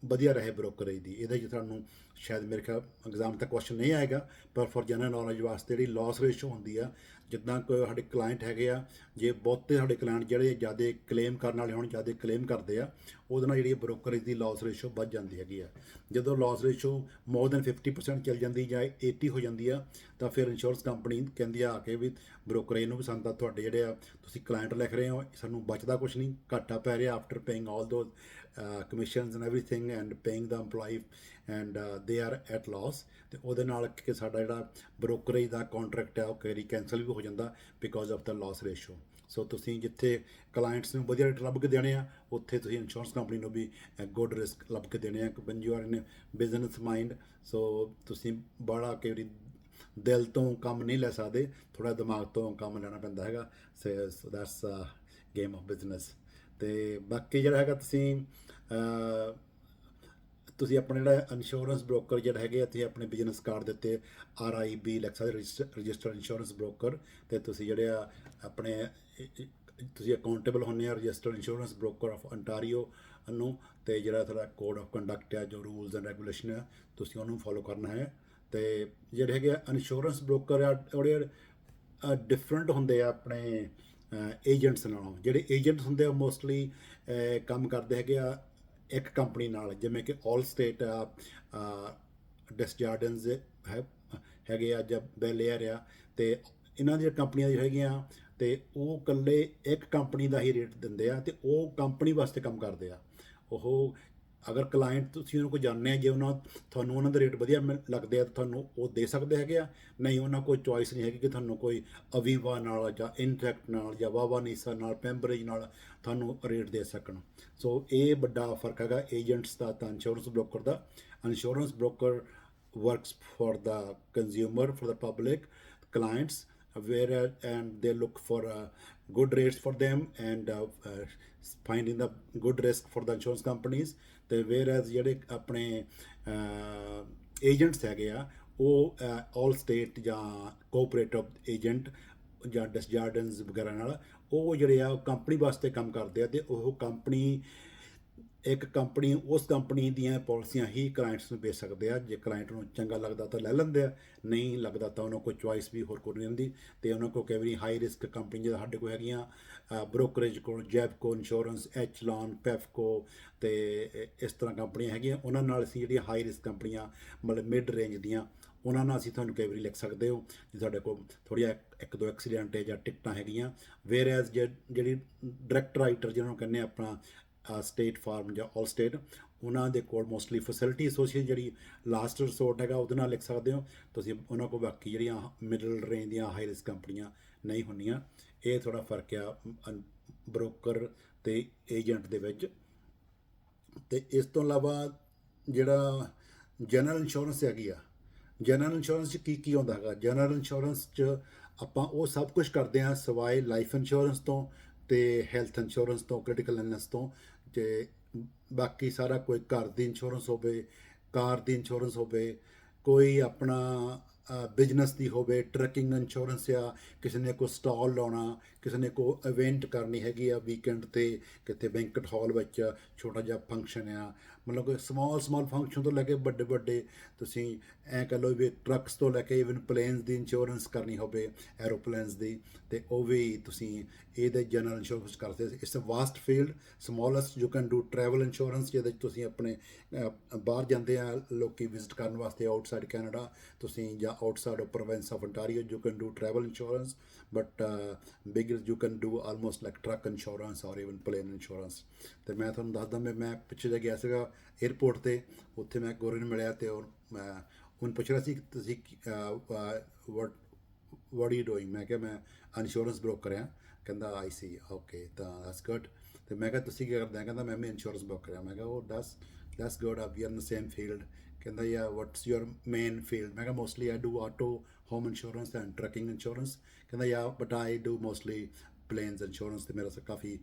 ਵਧੀਆ ਰਹੇ ਬ੍ਰੋਕਰੇਜ ਦੀ। ਇਹਦੇ 'ਚ ਤੁਹਾਨੂੰ ਸ਼ਾਇਦ ਮੇਰੇ ਖਿਆਲ ਐਗਜ਼ਾਮ ਤੱਕ ਕੁਐਸਚਨ ਨਹੀਂ ਆਏਗਾ, ਪਰ ਫॉर ਜਨਰਲ ਨੌਲੇਜ ਵਾਸਤੇ ਜਿਹੜੀ ਲੋਸ ਰੇਸ਼ੋ ਹੁੰਦੀ ਆ, ਜਿੱਦਾਂ ਕੋਈ ਸਾਡੇ ਕਲਾਇੰਟ ਹੈਗੇ ਆ, ਜੇ ਬਹੁਤੇ ਸਾਡੇ ਕਲਾਇੰਟ ਜਿਹੜੇ ਜ਼ਿਆਦਾ ਕਲੇਮ ਕਰਨ ਵਾਲੇ ਹੋਣ, ਜ਼ਿਆਦਾ ਕਲੇਮ ਕਰਦੇ ਆ, ਉਹਦੇ ਨਾਲ ਜਿਹੜੀ ਬ੍ਰੋਕਰੇਜ ਦੀ ਲੋਸ ਰੇਸ਼ੋ ਵੱਧ ਜਾਂਦੀ ਹੈਗੀ ਆ। ਜਦੋਂ ਲੋਸ ਰੇਸ਼ੋ ਮੋਰ ਦੈਨ 50% ਚੱਲ ਜਾਂਦੀ ਜਾਂ 80 ਹੋ ਜਾਂਦੀ ਆ, ਤਾਂ ਫਿਰ ਇੰਸ਼ੋਰੈਂਸ ਕੰਪਨੀ ਕਹਿੰਦੀ ਆ ਕੇ ਵੀ ਬ੍ਰੋਕਰੇਜ ਨੂੰ ਵੀ, ਸਾਨੂੰ ਤਾਂ ਤੁਹਾਡੇ ਜਿਹੜੇ ਆ ਤੁਸੀਂ ਕਲਾਇੰਟ ਲਿਖ ਰਹੇ ਹੋ, ਸਾਨੂੰ ਬਚਦਾ ਕੁਛ ਨਹੀਂ, ਘਾਟਾ ਪੈ ਰਿਹਾ after paying all those commissions and everything and paying the EMPLOYEE and they are at loss. ਅਤੇ ਉਹਦੇ ਨਾਲ ਕਿ ਸਾਡਾ ਜਿਹੜਾ ਬ੍ਰੋਕਰੇਜ ਦਾ ਕੌਂਟਰੈਕਟ ਹੈ ਉਹ ਕਈ ਵਾਰੀ ਕੈਂਸਲ ਵੀ ਹੋ ਜਾਂਦਾ because of the loss ratio. So ਤੁਸੀਂ ਜਿੱਥੇ ਕਲਾਇੰਟਸ ਨੂੰ ਵਧੀਆ ਰੇਟ ਲੱਭ ਕੇ ਦੇਣੇ ਆ, ਉੱਥੇ ਤੁਸੀਂ ਇੰਸ਼ੋਰੈਂਸ ਕੰਪਨੀ ਨੂੰ ਵੀ ਗੁੱਡ ਰਿਸਕ ਲੱਭ ਕੇ ਦੇਣੇ ਆ। When you are in business mind, so ਤੁਸੀਂ ਬੜਾ ਕਈ ਵਾਰੀ ਦਿਲ ਤੋਂ ਕੰਮ ਨਹੀਂ ਲੈ ਸਕਦੇ, ਥੋੜ੍ਹਾ ਦਿਮਾਗ ਤੋਂ ਕੰਮ ਲੈਣਾ ਪੈਂਦਾ ਹੈਗਾ। So that's game of business. ਅਤੇ ਬਾਕੀ ਜਿਹੜਾ ਹੈਗਾ ਤੁਸੀਂ ਤੁਸੀਂ ਆਪਣਾ ਜਿਹੜਾ ਇੰਸ਼ੋਰੈਂਸ ਬ੍ਰੋਕਰ ਜਿਹੜਾ ਹੈਗੇ ਆ, ਤੁਸੀਂ ਆਪਣੇ ਬਿਜ਼ਨਸ ਕਾਰਡ ਦੇ ਉੱਤੇ RIB ਲੈਕਸਾ ਰਜਿਸਟਰਡ ਇੰਸ਼ੋਰੈਂਸ ਬ੍ਰੋਕਰ, ਅਤੇ ਤੁਸੀਂ ਜਿਹੜੇ ਆ ਆਪਣੇ ਤੁਸੀਂ ਅਕਾਊਂਟੇਬਲ ਹੁੰਦੇ ਆ registered insurance broker of Ontario ਨੂੰ, ਅਤੇ ਜਿਹੜਾ ਤੁਹਾਡਾ ਕੋਡ ਆਫ ਕੰਡਕਟ ਆ, ਜੋ ਰੂਲਸ ਐਂਡ ਰੈਗੂਲੇਸ਼ਨ ਆ, ਤੁਸੀਂ ਉਹਨੂੰ ਫੋਲੋ ਕਰਨਾ ਹੈ। ਅਤੇ ਜਿਹੜੇ ਹੈਗੇ ਆ ਇੰਸ਼ੋਰੈਂਸ ਬ੍ਰੋਕਰ ਆ, ਉਹਦੇ ਡਿਫਰੈਂਟ ਹੁੰਦੇ ਆ ਆਪਣੇ ਏਜੰਟਸ ਨਾਲੋਂ। ਜਿਹੜੇ ਏਜੰਟਸ ਹੁੰਦੇ ਆ ਮੋਸਟਲੀ ਕੰਮ ਕਰਦੇ ਹੈਗੇ ਆ ਇੱਕ ਕੰਪਨੀ ਨਾਲ, ਜਿਵੇਂ ਕਿ ਆਲ ਸਟੇਟ ਆ, ਡਿਸਜਾਰਡਨਸ ਹੈਗੇ ਆ, ਜਾਂ ਬੈਲ ਏਅਰ ਆ, ਅਤੇ ਇਹਨਾਂ ਦੀਆਂ ਕੰਪਨੀਆਂ ਹੈਗੀਆਂ, ਅਤੇ ਉਹ ਇਕੱਲੇ ਇੱਕ ਕੰਪਨੀ ਦਾ ਹੀ ਰੇਟ ਦਿੰਦੇ ਆ, ਅਤੇ ਉਹ ਕੰਪਨੀ ਵਾਸਤੇ ਕੰਮ ਕਰਦੇ ਆ। ਉਹ ਅਗਰ ਕਲਾਇੰਟ ਤੁਸੀਂ ਉਹਨਾਂ ਕੋਲ ਜਾਣਦੇ ਆ, ਜੇ ਤੁਹਾਨੂੰ ਉਹਨਾਂ ਦੇ ਰੇਟ ਵਧੀਆ ਲੱਗਦੇ ਆ, ਤੁਹਾਨੂੰ ਉਹ ਦੇ ਸਕਦੇ ਹੈਗੇ ਆ। ਨਹੀਂ, ਉਹਨਾਂ ਕੋਲ ਚੋਇਸ ਨਹੀਂ ਹੈਗੀ ਕਿ ਤੁਹਾਨੂੰ ਕੋਈ ਅਵੀਵਾ ਨਾਲ ਜਾਂ ਇਨਟੈਕਟ ਨਾਲ ਜਾਂ ਵਾਵਾ ਨੀਸਾ ਨਾਲ ਪੈਂਬਰੇਜ ਨਾਲ ਤੁਹਾਨੂੰ ਰੇਟ ਦੇ ਸਕਣ। ਸੋ ਇਹ ਵੱਡਾ ਫਰਕ ਹੈਗਾ ਏਜੰਟਸ ਦਾ ਤਾਂ insurance broker the. Insurance broker works for the consumer, for the public clients, where and they look for good rates for them, and finding the good risk for the insurance companies. ਤੇ whereas ਜਿਹੜੇ ਆਪਣੇ ਏਜੰਟਸ ਹੈਗੇ ਆ, ਉਹ ਆਲ ਸਟੇਟ ਜਾਂ ਕੋਆਪਰੇਟਿਵ ਏਜੰਟ ਜਾਂ ਡਿਸਜਾਰਡਨਸ ਵਗੈਰਾ ਨਾਲ, ਉਹ ਜਿਹੜੇ ਆ ਕੰਪਨੀ ਵਾਸਤੇ ਕੰਮ ਕਰਦੇ ਆ, ਅਤੇ ਉਹ ਕੰਪਨੀ ਇੱਕ ਕੰਪਨੀ ਉਸ ਕੰਪਨੀ ਦੀਆਂ ਪਾਲਿਸੀਆਂ ਹੀ ਕਲਾਇੰਟਸ ਨੂੰ ਵੇਚ ਸਕਦੇ ਆ। ਜੇ ਕਲਾਇੰਟ ਨੂੰ ਚੰਗਾ ਲੱਗਦਾ ਤਾਂ ਲੈ ਲੈਂਦੇ ਆ, ਨਹੀਂ ਲੱਗਦਾ ਤਾਂ ਉਹਨਾਂ ਕੋਲ ਚੁਆਇਸ ਵੀ ਹੋਰ ਕੋਈ ਨਹੀਂ ਹੁੰਦੀ। ਅਤੇ ਉਹਨਾਂ ਕੋਲ ਕਈ ਵਾਰੀ ਹਾਈ ਰਿਸਕ ਕੰਪਨੀ ਜਿੱਦਾਂ ਸਾਡੇ ਕੋਲ ਹੈਗੀਆਂ ਬ੍ਰੋਕਰੇਜ ਕੋਲ ਜੈਬਕੋ ਇੰਸ਼ੋਰੈਂਸ, ਐਚਲਾਨ, ਪੈਫਕੋ, ਅਤੇ ਇਸ ਤਰ੍ਹਾਂ ਕੰਪਨੀਆਂ ਹੈਗੀਆਂ। ਉਹਨਾਂ ਨਾਲ ਅਸੀਂ ਜਿਹੜੀਆਂ ਹਾਈ ਰਿਸਕ ਕੰਪਨੀਆਂ, ਮਤਲਬ ਮਿਡ ਰੇਂਜ ਦੀਆਂ, ਉਹਨਾਂ ਨਾਲ ਅਸੀਂ ਤੁਹਾਨੂੰ ਕਈ ਵਾਰੀ ਲਿਖ ਸਕਦੇ ਹੋ ਜੇ ਸਾਡੇ ਕੋਲ ਥੋੜ੍ਹਾ ਇੱਕ ਦੋ ਐਕਸੀਡੈਂਟ ਜਾਂ ਟਿਕਟਾਂ ਹੈਗੀਆਂ। ਵੇਅਰਐਜ਼ ਜਿਹੜੀ ਡਾਇਰੈਕਟ ਰਾਈਟਰ ਜਿਹਨਾਂ ਨੂੰ ਕਹਿੰਦੇ ਆਪਣਾ ਸਟੇਟ ਫਾਰਮ ਜਾਂ ਆਲ ਸਟੇਟ, ਉਹਨਾਂ ਦੇ ਕੋਲ ਮੋਸਟਲੀ ਫੈਸਿਲਿਟੀ ਐਸੋਸੀਏਸ਼ਨ ਜਿਹੜੀ ਲਾਸਟ ਰਿਸੋਰਟ ਹੈਗਾ, ਉਹਦੇ ਨਾਲ ਲਿਖ ਸਕਦੇ ਹੋ ਤੁਸੀਂ। ਉਹਨਾਂ ਕੋਲ ਬਾਕੀ ਜਿਹੜੀਆਂ ਮਿਡਲ ਰੇਂਜ ਦੀਆਂ ਹਾਈ ਰਿਸਕ ਕੰਪਨੀਆਂ ਨਹੀਂ ਹੁੰਦੀਆਂ। ਇਹ ਥੋੜ੍ਹਾ ਫਰਕ ਆ ਬ੍ਰੋਕਰ ਅਤੇ ਏਜੰਟ ਦੇ ਵਿੱਚ। ਅਤੇ ਇਸ ਤੋਂ ਇਲਾਵਾ ਜਿਹੜਾ ਜਨਰਲ ਇੰਸ਼ੋਰੈਂਸ ਹੈਗੀ ਆ, ਜਨਰਲ ਇੰਸ਼ੋਰੈਂਸ 'ਚ ਕੀ ਆਉਂਦਾ ਹੈਗਾ? ਜਨਰਲ ਇੰਸ਼ੋਰੈਂਸ 'ਚ ਆਪਾਂ ਉਹ ਸਭ ਕੁਛ ਕਰਦੇ ਹਾਂ ਸਿਵਾਏ ਲਾਈਫ ਇੰਸ਼ੋਰੈਂਸ ਤੋਂ ਅਤੇ ਹੈਲਥ ਇੰਸ਼ੋਰੈਂਸ ਤੋਂ, ਕ੍ਰਿਟੀਕਲ ਇਲਨੈਸ ਤੋਂ। ਅਤੇ ਬਾਕੀ ਸਾਰਾ ਕੋਈ ਘਰ ਦੀ ਇੰਸ਼ੋਰੈਂਸ ਹੋਵੇ, ਕਾਰ ਦੀ ਇੰਸ਼ੋਰੈਂਸ ਹੋਵੇ, ਕੋਈ ਆਪਣਾ ਬਿਜ਼ਨਸ ਦੀ ਹੋਵੇ, ਟਰੱਕਿੰਗ ਇੰਸ਼ੋਰੈਂਸ ਆ, ਕਿਸੇ ਨੇ ਕੋਈ ਸਟਾਲ ਲਾਉਣਾ, ਕਿਸੇ ਨੇ ਕੋਈ ਇਵੈਂਟ ਕਰਨੀ ਹੈਗੀ ਆ ਵੀਕਐਂਡ 'ਤੇ, ਕਿਤੇ ਬੈਂਕਟ ਹਾਲ ਵਿੱਚ ਛੋਟਾ ਜਿਹਾ ਫੰਕਸ਼ਨ ਆ, ਮਤਲਬ ਕਿ ਸਮਾਲ ਫੰਕਸ਼ਨ ਤੋਂ ਲੈ ਕੇ ਵੱਡੇ ਵੱਡੇ, ਤੁਸੀਂ ਐਂ ਕਹਿ ਲਓ ਵੀ ਟਰੱਕਸ ਤੋਂ ਲੈ ਕੇ ਈਵਨ ਪਲੇਨਸ ਦੀ ਇੰਸ਼ੋਰੈਂਸ ਕਰਨੀ ਹੋਵੇ, ਐਰੋਪਲੇਨਸ ਦੀ, ਅਤੇ ਉਹ ਵੀ ਤੁਸੀਂ ਇਹਦੇ ਜਨਰਲ ਇੰਸ਼ੋਰੈਂਸ ਕਰਦੇ। It's a vast field. Smallest you can do travel insurance, ਜਿਹਦੇ 'ਚ ਤੁਸੀਂ ਆਪਣੇ ਬਾਹਰ ਜਾਂਦੇ ਆ ਲੋਕ ਵਿਜ਼ਿਟ ਕਰਨ ਵਾਸਤੇ ਆਊਟਸਾਈਡ ਕੈਨੇਡਾ, ਤੁਸੀਂ ਜਾਂ outside of province of Ontario, you can do travel insurance. But big you can do almost like truck insurance ਔਰ ਈਵਨ ਪਲੇਨ ਇੰਸ਼ੋਰੈਂਸ। ਅਤੇ ਮੈਂ ਤੁਹਾਨੂੰ ਦੱਸਦਾ, ਮੈਂ ਪਿੱਛੇ ਜਿਹੇ ਗਿਆ ਸੀਗਾ ਏਅਰਪੋਰਟ 'ਤੇ, ਉੱਥੇ ਮੈਂ ਗੋਰੇ ਨੂੰ ਮਿਲਿਆ, ਅਤੇ ਮੈਂ ਉਹਨੂੰ ਪੁੱਛ ਰਿਹਾ ਸੀ ਤੁਸੀਂ ਵਟ ਯੂ ਡੂਇੰਗ। ਮੈਂ ਕਿਹਾ ਮੈਂ ਇੰਸ਼ੋਰੈਂਸ ਬ੍ਰੋਕਰ ਹਾਂ। ਕਹਿੰਦਾ ਆਈ ਸੀ, ਓਕੇ, ਤਾਂ ਦੈਟਸ ਗੁੱਡ। ਅਤੇ ਮੈਂ ਕਿਹਾ ਤੁਸੀਂ ਕੀ ਕਰਦੇ ਆ? ਕਹਿੰਦਾ ਮੈਂ ਵੀ ਇੰਸ਼ੋਰੈਂਸ ਬ੍ਰੋਕਰ ਹਾਂ। ਮੈਂ ਕਿਹਾ ਉਹ that's good, we are in the same field. ਕਹਿੰਦਾ yeah what's your main field? ਮੈਂ ਕਿਹਾ mostly I do auto home insurance and trucking insurance. ਕਹਿੰਦਾ yeah but I do mostly planes insurance, ਅਤੇ ਮੇਰਾ ਕਾਫੀ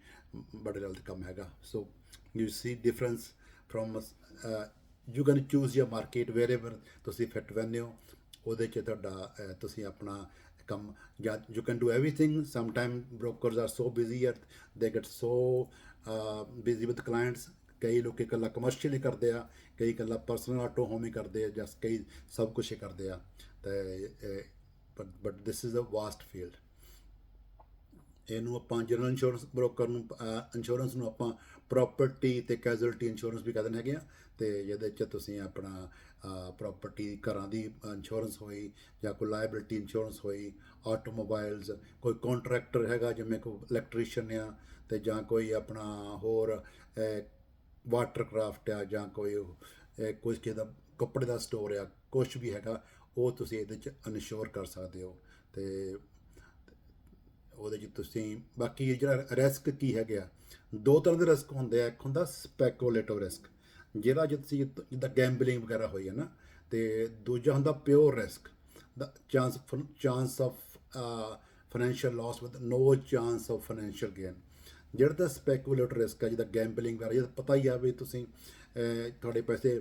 ਬੜੇ ਲੈਵਲ 'ਤੇ ਕੰਮ ਹੈਗਾ। So you see difference from you can choose your market wherever ਤੁਸੀਂ ਫਿੱਟ ਬਹਿੰਦੇ ਹੋ, ਉਹਦੇ 'ਚ ਤੁਹਾਡਾ ਤੁਸੀਂ ਆਪਣਾ ਕੰਮ, ਜਾਂ you can do everything. Some time brokers are so busy at they get so busy with clients. ਕਈ ਲੋਕ ਇਕੱਲਾ ਕਮਰਸ਼ੀਅਲ ਹੀ ਕਰਦੇ ਆ, ਕਈ ਇਕੱਲਾ ਪਰਸਨਲ ਆਟੋ ਹੋਮ ਹੀ ਕਰਦੇ ਆ, ਜਾਂ ਕਈ ਸਭ ਕੁਛ ਹੀ ਕਰਦੇ ਆ। ਅਤੇ but this is a vast field. ਇਹਨੂੰ ਆਪਾਂ ਜਨਰਲ ਇੰਸ਼ੋਰੈਂਸ ਬ੍ਰੋਕਰ ਨੂੰ ਇੰਸ਼ੋਰੈਂਸ ਨੂੰ ਆਪਾਂ ਪ੍ਰੋਪਰਟੀ ਅਤੇ ਕੈਜੁਅਲਟੀ ਇੰਸ਼ੋਰੈਂਸ ਵੀ ਕਹਿ ਦਿੰਦੇ ਹੈਗੇ ਆ। ਅਤੇ ਜਿਹਦੇ 'ਚ ਤੁਸੀਂ ਆਪਣਾ ਪ੍ਰੋਪਰਟੀ, ਘਰਾਂ ਦੀ ਇੰਸ਼ੋਰੈਂਸ ਹੋਈ, ਜਾਂ ਕੋਈ ਲਾਇਬਿਲਿਟੀ ਇੰਸ਼ੋਰੈਂਸ ਹੋਈ, ਆਟੋਮੋਬਾਈਲਸ, ਕੋਈ ਕੰਟਰੈਕਟਰ ਹੈਗਾ ਜਿਵੇਂ ਕੋਈ ਇਲੈਕਟ੍ਰੀਸ਼ੀਅਨ ਆ, ਅਤੇ ਜਾਂ ਕੋਈ ਆਪਣਾ ਹੋਰ ਵਾਟਰ ਕਰਾਫਟ ਆ, ਜਾਂ ਕੋਈ ਕੁਝ ਕਿਸੇ ਦਾ ਕੱਪੜੇ ਦਾ ਸਟੋਰ ਆ, ਕੁਛ ਵੀ ਹੈਗਾ, ਉਹ ਤੁਸੀਂ ਇਹਦੇ 'ਚ ਇਨਸ਼ੋਰ ਕਰ ਸਕਦੇ ਹੋ। ਅਤੇ ਉਹਦੇ 'ਚ ਤੁਸੀਂ ਬਾਕੀ ਜਿਹੜਾ ਰਿਸਕ ਕੀ ਹੈਗੇ ਆ, ਦੋ ਤਰ੍ਹਾਂ ਦੇ ਰਿਸਕ ਹੁੰਦੇ ਆ। ਇੱਕ ਹੁੰਦਾ ਸਪੈਕੂਲੇਟਿਵ ਰਿਸਕ, ਜਿਹੜਾ ਜੇ ਤੁਸੀਂ ਜਿੱਦਾਂ ਗੈਂਬਲਿੰਗ ਵਗੈਰਾ ਹੋਈ ਹੈ ਨਾ, ਅਤੇ ਦੂਜਾ ਹੁੰਦਾ pure risk, the chance of financial loss with no chance of financial gain. ਜਿਹੜਾ ਤਾਂ ਸਪੈਕੂਲੇਟਿਵ ਰਿਸਕ ਹੈ, ਜਿੱਦਾਂ ਗੈਂਬਲਿੰਗ ਵਗੈਰਾ, ਜਿਹਦਾ ਪਤਾ ਹੀ ਆ ਵੀ ਤੁਸੀਂ ਤੁਹਾਡੇ ਪੈਸੇ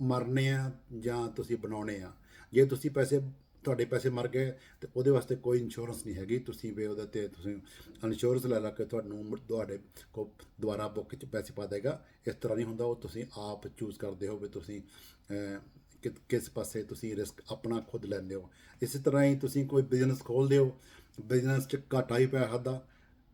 ਮਰਨੇ ਆ ਜਾਂ ਤੁਸੀਂ ਬਣਾਉਣੇ ਆ। ਜੇ ਤੁਸੀਂ ਤੁਹਾਡੇ ਪੈਸੇ ਮਰ ਗਏ ਤੇ ਉਹਦੇ ਵਾਸਤੇ ਕੋਈ ਇੰਸ਼ੋਰੈਂਸ ਨਹੀਂ ਹੈਗੀ। ਤੁਸੀਂ ਵੀ ਉਹਦੇ 'ਤੇ ਤੁਸੀਂ ਇੰਸ਼ੋਰੈਂਸ ਲੈ ਕੇ ਤੁਹਾਡੇ ਕੋ ਦੁਬਾਰਾ ਬੁੱਕ 'ਚ ਪੈਸੇ ਪਾ ਦੇਗਾ। ਇਸ ਤਰ੍ਹਾਂ ਨਹੀਂ ਹੁੰਦਾ, ਉਹ ਤੁਸੀਂ ਆਪ ਚੂਜ਼ ਕਰਦੇ ਹੋ ਵੀ ਤੁਸੀਂ ਕਿਸ ਪਾਸੇ ਤੁਸੀਂ ਰਿਸਕ ਆਪਣਾ ਖੁਦ ਲੈਂਦੇ ਹੋ। ਇਸੇ ਤਰ੍ਹਾਂ ਹੀ ਤੁਸੀਂ ਕੋਈ ਬਿਜ਼ਨਸ ਖੋਲ੍ਹਦੇ ਹੋ, ਬਿਜ਼ਨਸ 'ਚ ਘਾਟਾ ਵੀ ਪੈ ਸਕਦਾ,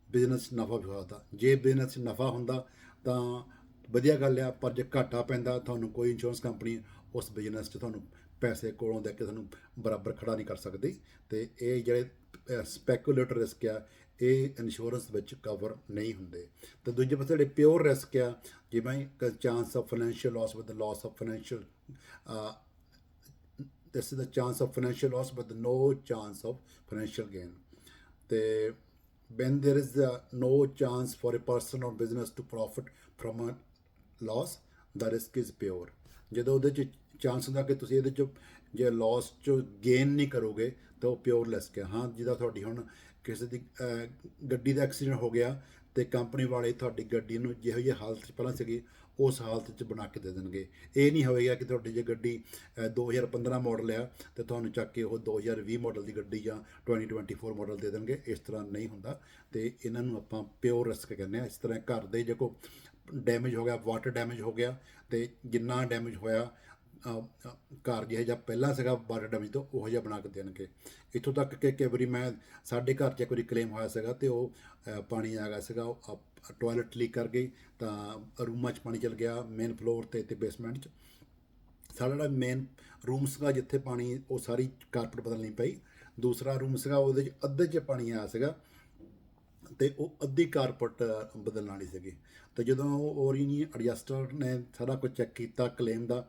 ਬਿਜ਼ਨਸ 'ਚ ਨਫਾ ਵੀ ਹੋ ਸਕਦਾ। ਜੇ ਬਿਜ਼ਨਸ 'ਚ ਨਫਾ ਹੁੰਦਾ ਤਾਂ ਵਧੀਆ ਗੱਲ ਆ, ਪਰ ਜੇ ਘਾਟਾ ਪੈਂਦਾ ਤੁਹਾਨੂੰ ਕੋਈ ਇੰਸ਼ੋਰੈਂਸ ਕੰਪਨੀ ਉਸ ਬਿਜ਼ਨਸ 'ਚ ਤੁਹਾਨੂੰ ਪੈਸੇ ਕੋਲੋਂ ਦੇ ਕੇ ਤੁਹਾਨੂੰ ਬਰਾਬਰ ਖੜਾ ਨਹੀਂ ਕਰ ਸਕਦੀ। ਅਤੇ ਇਹ ਜਿਹੜੇ ਸਪੈਕੂਲੇਟਰ ਰਿਸਕ ਆ ਇਹ ਇੰਸ਼ੋਰੈਂਸ ਵਿੱਚ ਕਵਰ ਨਹੀਂ ਹੁੰਦੇ। ਅਤੇ ਦੂਜੇ ਪਾਸੇ ਜਿਹੜੇ ਪਿਓਰ ਰਿਸਕ ਆ, ਜਿਵੇਂ chance of financial loss with loss of financial this is the chance of financial loss but no chance of financial gain. The when there is no chance for a person or business to profit from a loss, the risk is pure. ਜਦੋਂ ਉਹਦੇ 'ਚ ਚਾਂਸ ਹੁੰਦਾ ਕਿ ਤੁਸੀਂ ਇਹਦੇ 'ਚ ਜੇ ਲਾਸ 'ਚ ਗੇਨ ਨਹੀਂ ਕਰੋਗੇ ਤਾਂ ਉਹ ਪਿਓਰ ਰਿਸਕ ਹੈ। ਹਾਂ, ਜਿੱਦਾਂ ਤੁਹਾਡੀ ਹੁਣ ਕਿਸੇ ਦੀ ਗੱਡੀ ਦਾ ਐਕਸੀਡੈਂਟ ਹੋ ਗਿਆ ਅਤੇ ਕੰਪਨੀ ਵਾਲੇ ਤੁਹਾਡੀ ਗੱਡੀ ਨੂੰ ਜਿਹੋ ਜਿਹੀ ਹਾਲਤ 'ਚ ਪਹਿਲਾਂ ਸੀਗੀ ਉਸ ਹਾਲਤ 'ਚ ਬਣਾ ਕੇ ਦੇ ਦੇਣਗੇ। ਇਹ ਨਹੀਂ ਹੋਵੇਗਾ ਕਿ ਤੁਹਾਡੀ ਜੇ ਗੱਡੀ 2015 ਮਾਡਲ ਆ ਅਤੇ ਤੁਹਾਨੂੰ ਚੱਕ ਕੇ ਉਹ 2020 ਮਾਡਲ ਦੀ ਗੱਡੀ ਜਾਂ 2024 ਮਾਡਲ ਦੇ ਦੇਣਗੇ। ਇਸ ਤਰ੍ਹਾਂ ਨਹੀਂ ਹੁੰਦਾ ਅਤੇ ਇਹਨਾਂ ਨੂੰ ਆਪਾਂ ਪਿਓਰ ਰਿਸਕ ਕਹਿੰਦੇ ਹਾਂ। ਇਸ ਤਰ੍ਹਾਂ ਘਰ ਦੇ ਜੇ ਕੋਈ ਡੈਮੇਜ ਹੋ ਗਿਆ, ਵਾਟਰ ਡੈਮੇਜ ਹੋ ਗਿਆ ਅਤੇ ਜਿੰਨਾ ਡੈਮੇਜ ਹੋਇਆ ਘਰ ਜਿਹੋ ਜਿਹਾ ਪਹਿਲਾਂ ਸੀਗਾ ਵਾਟਰ ਡੈਮੇਜ ਤੋਂ ਉਹੋ ਜਿਹਾ ਬਣਾ ਕੇ ਦੇਣਗੇ। ਇੱਥੋਂ ਤੱਕ ਕਿ ਕਈ ਵਾਰੀ ਸਾਡੇ ਘਰ 'ਚ ਇੱਕ ਵਾਰੀ ਕਲੇਮ ਹੋਇਆ ਸੀਗਾ ਅਤੇ ਉਹ ਪਾਣੀ ਆ ਗਿਆ ਸੀਗਾ, ਟੋਇਲਟ ਲੀਕ ਕਰ ਗਈ ਤਾਂ ਰੂਮਾਂ 'ਚ ਪਾਣੀ ਚਲ ਗਿਆ, ਮੇਨ ਫਲੋਰ 'ਤੇ ਬੇਸਮੈਂਟ 'ਚ। ਸਾਡਾ ਜਿਹੜਾ ਮੇਨ ਰੂਮ ਸੀਗਾ ਜਿੱਥੇ ਪਾਣੀ ਉਹ ਸਾਰੀ ਕਾਰਪਟ ਬਦਲਣੀ ਪਈ। ਦੂਸਰਾ ਰੂਮ ਸੀਗਾ ਉਹਦੇ 'ਚ ਅੱਧੇ 'ਚ ਪਾਣੀ ਆਇਆ ਸੀਗਾ ਅਤੇ ਉਹ ਅੱਧੀ ਕਾਰਪਟ ਬਦਲਣ ਵਾਲੀ ਸੀਗੀ। ਅਤੇ ਜਦੋਂ ਉਹ ਓਰੀਨੀ ਐਡਜਸਟਰ ਨੇ ਸਾਰਾ ਕੁਝ ਚੈੱਕ ਕੀਤਾ ਕਲੇਮ ਦਾ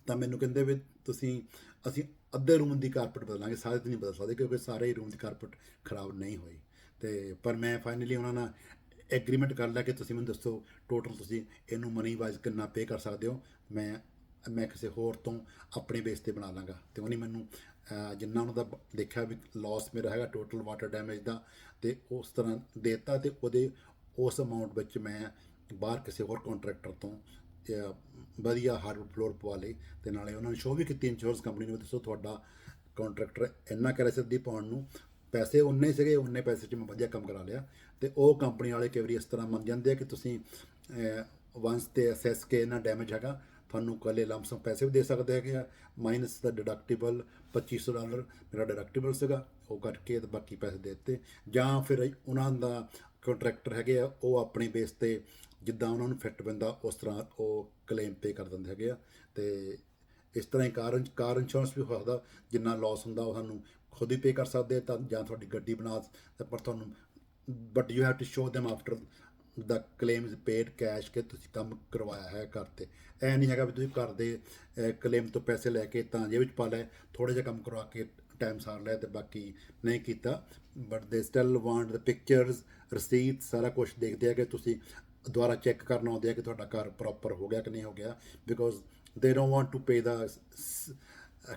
ਤਾਂ ਮੈਨੂੰ ਕਹਿੰਦੇ ਵੀ ਅਸੀਂ ਅੱਧੇ ਰੂਮ ਦੀ ਕਾਰਪਟ ਬਦਲਾਂਗੇ, ਸਾਰੇ ਤਾਂ ਨਹੀਂ ਬਦਲ ਸਕਦੇ ਕਿਉਂਕਿ ਸਾਰੇ ਹੀ ਰੂਮ ਦੀ ਕਾਰਪਟ ਖਰਾਬ ਨਹੀਂ ਹੋਈ। ਅਤੇ ਪਰ ਮੈਂ ਫਾਈਨਲੀ ਉਹਨਾਂ ਨਾਲ ਐਗਰੀਮੈਂਟ ਕਰ ਲਿਆ ਕਿ ਤੁਸੀਂ ਮੈਨੂੰ ਦੱਸੋ ਟੋਟਲ ਤੁਸੀਂ ਇਹਨੂੰ ਮਨੀ ਵਾਈਜ਼ ਕਿੰਨਾ ਪੇ ਕਰ ਸਕਦੇ ਹੋ, ਮੈਂ ਕਿਸੇ ਹੋਰ ਤੋਂ ਆਪਣੇ ਬੇਸ 'ਤੇ ਬਣਾ ਲਾਂਗਾ। ਅਤੇ ਉਹਨੇ ਮੈਨੂੰ ਜਿੰਨਾ ਉਹਨਾਂ ਦਾ ਦੇਖਿਆ ਵੀ ਲਾਸ ਮੇਰਾ ਹੈਗਾ ਟੋਟਲ ਵਾਟਰ ਡੈਮੇਜ ਦਾ ਅਤੇ ਉਸ ਤਰ੍ਹਾਂ ਦੇ ਦਿੱਤਾ। ਅਤੇ ਉਸ ਅਮਾਊਂਟ ਵਿੱਚ ਮੈਂ ਬਾਹਰ ਕਿਸੇ ਹੋਰ ਕੰਟਰੈਕਟਰ ਤੋਂ ਵਧੀਆ ਹਾਰਡਵੁੱਡ ਫਲੋਰ ਪਵਾ ਲਈ। ਅਤੇ ਨਾਲੇ ਉਹਨਾਂ ਨੇ ਸ਼ੋਅ ਵੀ ਕੀਤੀ ਇੰਸ਼ੋਰੈਂਸ ਕੰਪਨੀ ਨੂੰ, ਦੱਸੋ ਤੁਹਾਡਾ ਕੰਟਰੈਕਟਰ ਇੰਨਾ ਕਰਿਆ ਸਿੱਧੀ ਪਾਉਣ ਨੂੰ, ਪੈਸੇ ਉਨੇ ਸੀਗੇ, ਉਨੇ ਪੈਸੇ 'ਚ ਮੈਂ ਵਧੀਆ ਕੰਮ ਕਰਾ ਲਿਆ। ਅਤੇ ਉਹ ਕੰਪਨੀ ਵਾਲੇ ਕਈ ਵਾਰੀ ਇਸ ਤਰ੍ਹਾਂ ਮੰਨ ਜਾਂਦੇ ਆ ਕਿ ਤੁਸੀਂ ਵੰਸ 'ਤੇ ਅਸੈਸ ਕੇ ਇੰਨਾ ਡੈਮੇਜ ਹੈਗਾ, ਤੁਹਾਨੂੰ ਇਕੱਲੇ ਲੰਮਸਮ ਪੈਸੇ ਵੀ ਦੇ ਸਕਦੇ ਹੈਗੇ ਆ, ਮਾਈਨਸ ਦਾ ਡਿਡਕਟੀਬਲ $2500 ਮੇਰਾ ਡਿਡਕਟੀਬਲ ਸੀਗਾ, ਉਹ ਕਰਕੇ ਤੇ ਬਾਕੀ ਪੈਸੇ ਦੇ ਦਿੱਤੇ। ਜਾਂ ਫਿਰ ਉਹਨਾਂ ਦਾ ਕੰਟਰੈਕਟਰ ਹੈਗੇ ਆ ਉਹ ਆਪਣੀ ਬੇਸ 'ਤੇ ਜਿੱਦਾਂ ਉਹਨਾਂ ਨੂੰ ਫਿੱਟ ਪੈਂਦਾ ਉਸ ਤਰ੍ਹਾਂ ਉਹ ਕਲੇਮ ਪੇ ਕਰ ਦਿੰਦੇ ਹੈਗੇ ਆ। ਅਤੇ ਇਸ ਤਰ੍ਹਾਂ ਹੀ ਕਾਰ ਇੰਸ਼ੋਰੈਂਸ ਵੀ ਹੋ ਸਕਦਾ, ਜਿੰਨਾ ਲਾਸ ਹੁੰਦਾ ਉਹ ਸਾਨੂੰ ਖੁਦ ਹੀ ਪੇ ਕਰ ਸਕਦੇ ਤਾਂ ਜਾਂ ਤੁਹਾਡੀ ਗੱਡੀ ਬਣਾ, ਪਰ ਤੁਹਾਨੂੰ but you have to show them after the claim is paid cash ਕਿ ਤੁਸੀਂ ਕੰਮ ਕਰਵਾਇਆ ਹੈ ਘਰ 'ਤੇ। ਇਹ ਨਹੀਂ ਹੈਗਾ ਵੀ ਤੁਸੀਂ ਘਰ ਦੇ ਕਲੇਮ ਤੋਂ ਪੈਸੇ ਲੈ ਕੇ ਤਾਂ ਜੇਬ ਵਿੱਚ ਪਾ ਲਏ, ਥੋੜ੍ਹਾ ਜਿਹਾ ਕੰਮ ਕਰਵਾ ਕੇ ਟਾਈਮ ਸਾਰ ਲਿਆ ਅਤੇ ਬਾਕੀ ਨਹੀਂ ਕੀਤਾ। ਬਟ ਦੇ ਸਟਿਲ ਵਾਂਟ ਦ ਪਿਕਚਰਸ, ਰਸੀਦ, ਸਾਰਾ ਕੁਛ ਦੇਖਦੇ ਆ ਕਿ ਤੁਸੀਂ ਦੁਬਾਰਾ ਚੈੱਕ ਕਰਨ ਆਉਂਦੇ ਆ ਕਿ ਤੁਹਾਡਾ ਘਰ ਪ੍ਰੋਪਰ ਹੋ ਗਿਆ ਕਿ ਨਹੀਂ ਹੋ ਗਿਆ, because they don't want to pay the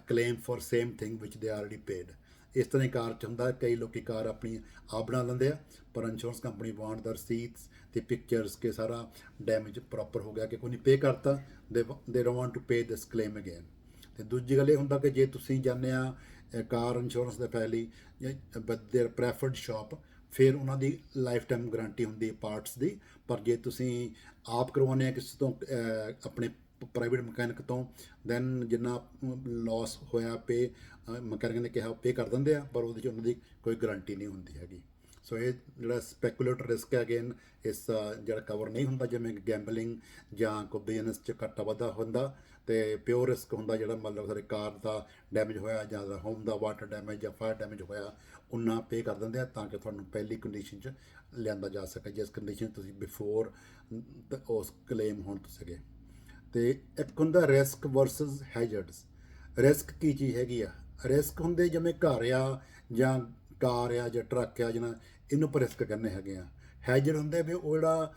claim for same thing which they already paid. ਇਸ ਤਰ੍ਹਾਂ ਹੀ ਕਾਰ 'ਚ ਹੁੰਦਾ, ਕਈ ਲੋਕ ਕਾਰ ਆਪਣੀ ਆਪ ਬਣਾ ਲੈਂਦੇ ਆ, ਪਰ ਇੰਸ਼ੋਰੈਂਸ ਕੰਪਨੀ ਵਾਂਟ ਦਾ ਰਸੀਟਸ ਅਤੇ ਪਿਕਚਰਸ ਕੇ ਸਾਰਾ ਡੈਮੇਜ ਪ੍ਰੋਪਰ ਹੋ ਗਿਆ ਕਿ ਕੋਈ ਨਹੀਂ ਪੇ ਕਰਤਾ, they don't want to pay this claim again. ਅਤੇ ਦੂਜੀ ਗੱਲ ਇਹ ਹੁੰਦਾ ਕਿ ਜੇ ਤੁਸੀਂ ਜਾਂਦੇ ਆ ਕਾਰ ਇੰਸ਼ੋਰੈਂਸ ਦੇ ਪਹਿਲੀ ਦੇਅਰ ਪ੍ਰੈਫਰਡ ਸ਼ਾਪ, ਫਿਰ ਉਹਨਾਂ ਦੀ ਲਾਈਫ ਟਾਈਮ ਗਰੰਟੀ ਹੁੰਦੀ ਹੈ ਪਾਰਟਸ ਦੀ। ਪਰ ਜੇ ਤੁਸੀਂ ਆਪ ਕਰਵਾਉਂਦੇ ਆ ਕਿਸੇ ਤੋਂ ਆਪਣੇ ਪ੍ਰਾਈਵੇਟ ਮਕੈਨਿਕ ਤੋਂ, ਦੈਨ ਜਿੰਨਾ ਲਾਸ ਹੋਇਆ ਪੇ ਮਕੈਨਿਕ ਨੇ ਕਿਹਾ ਪੇ ਕਰ ਦਿੰਦੇ ਆ, ਪਰ ਉਹਦੇ 'ਚ ਉਹਨਾਂ ਦੀ ਕੋਈ ਗਰੰਟੀ ਨਹੀਂ ਹੁੰਦੀ ਹੈਗੀ। ਸੋ ਇਹ ਜਿਹੜਾ ਸਪੈਕੂਲੇਟਰ ਰਿਸਕ ਹੈ ਅਗੇਨ ਇਸ ਜਿਹੜਾ ਕਵਰ ਨਹੀਂ ਹੁੰਦਾ, ਜਿਵੇਂ ਗੈਂਬਲਿੰਗ ਜਾਂ ਕੋਈ ਬਿਜ਼ਨਸ 'ਚ ਘਾਟਾ ਵਾਧਾ ਹੁੰਦਾ। ਅਤੇ ਪਿਓਰ ਰਿਸਕ ਹੁੰਦਾ ਜਿਹੜਾ ਮਤਲਬ ਸਾਡੇ ਕਾਰ ਦਾ ਡੈਮੇਜ ਹੋਇਆ ਜਾਂ ਹੋਮ ਦਾ ਵਾਟਰ ਡੈਮੇਜ ਜਾਂ ਫਾਇਰ ਡੈਮੇਜ ਹੋਇਆ, ਉਨਾ ਪੇ ਕਰ ਦਿੰਦੇ ਆ ਤਾਂ ਕਿ ਤੁਹਾਨੂੰ ਪਹਿਲੀ ਕੰਡੀਸ਼ਨ 'ਚ ਲਿਆਂਦਾ ਜਾ ਸਕੇ, ਜਿਸ ਕੰਡੀਸ਼ਨ ਤੁਸੀਂ ਬਿਫੋਰ ਉਸ ਕਲੇਮ ਹੋਣ ਤੋਂ ਸੀਗੇ। ਅਤੇ ਇੱਕ ਹੁੰਦਾ ਰਿਸਕ ਵਰਸਸ ਹੈਜ਼ਰਡਸ। ਰਿਸਕ ਕੀ ਚੀਜ਼ ਹੈਗੀ ਆ? ਰਿਸਕ ਹੁੰਦੇ ਜਿਵੇਂ ਘਰ ਆ ਜਾਂ ਕਾਰ ਆ ਜਾਂ ਟਰੱਕ ਆ, ਜਿਹਨਾਂ ਇਹਨੂੰ ਆਪਾਂ ਰਿਸਕ ਕਹਿੰਦੇ ਹੈਗੇ ਆ। ਹੈਜ਼ਰਡ ਹੁੰਦੇ ਵੀ ਉਹ ਜਿਹੜਾ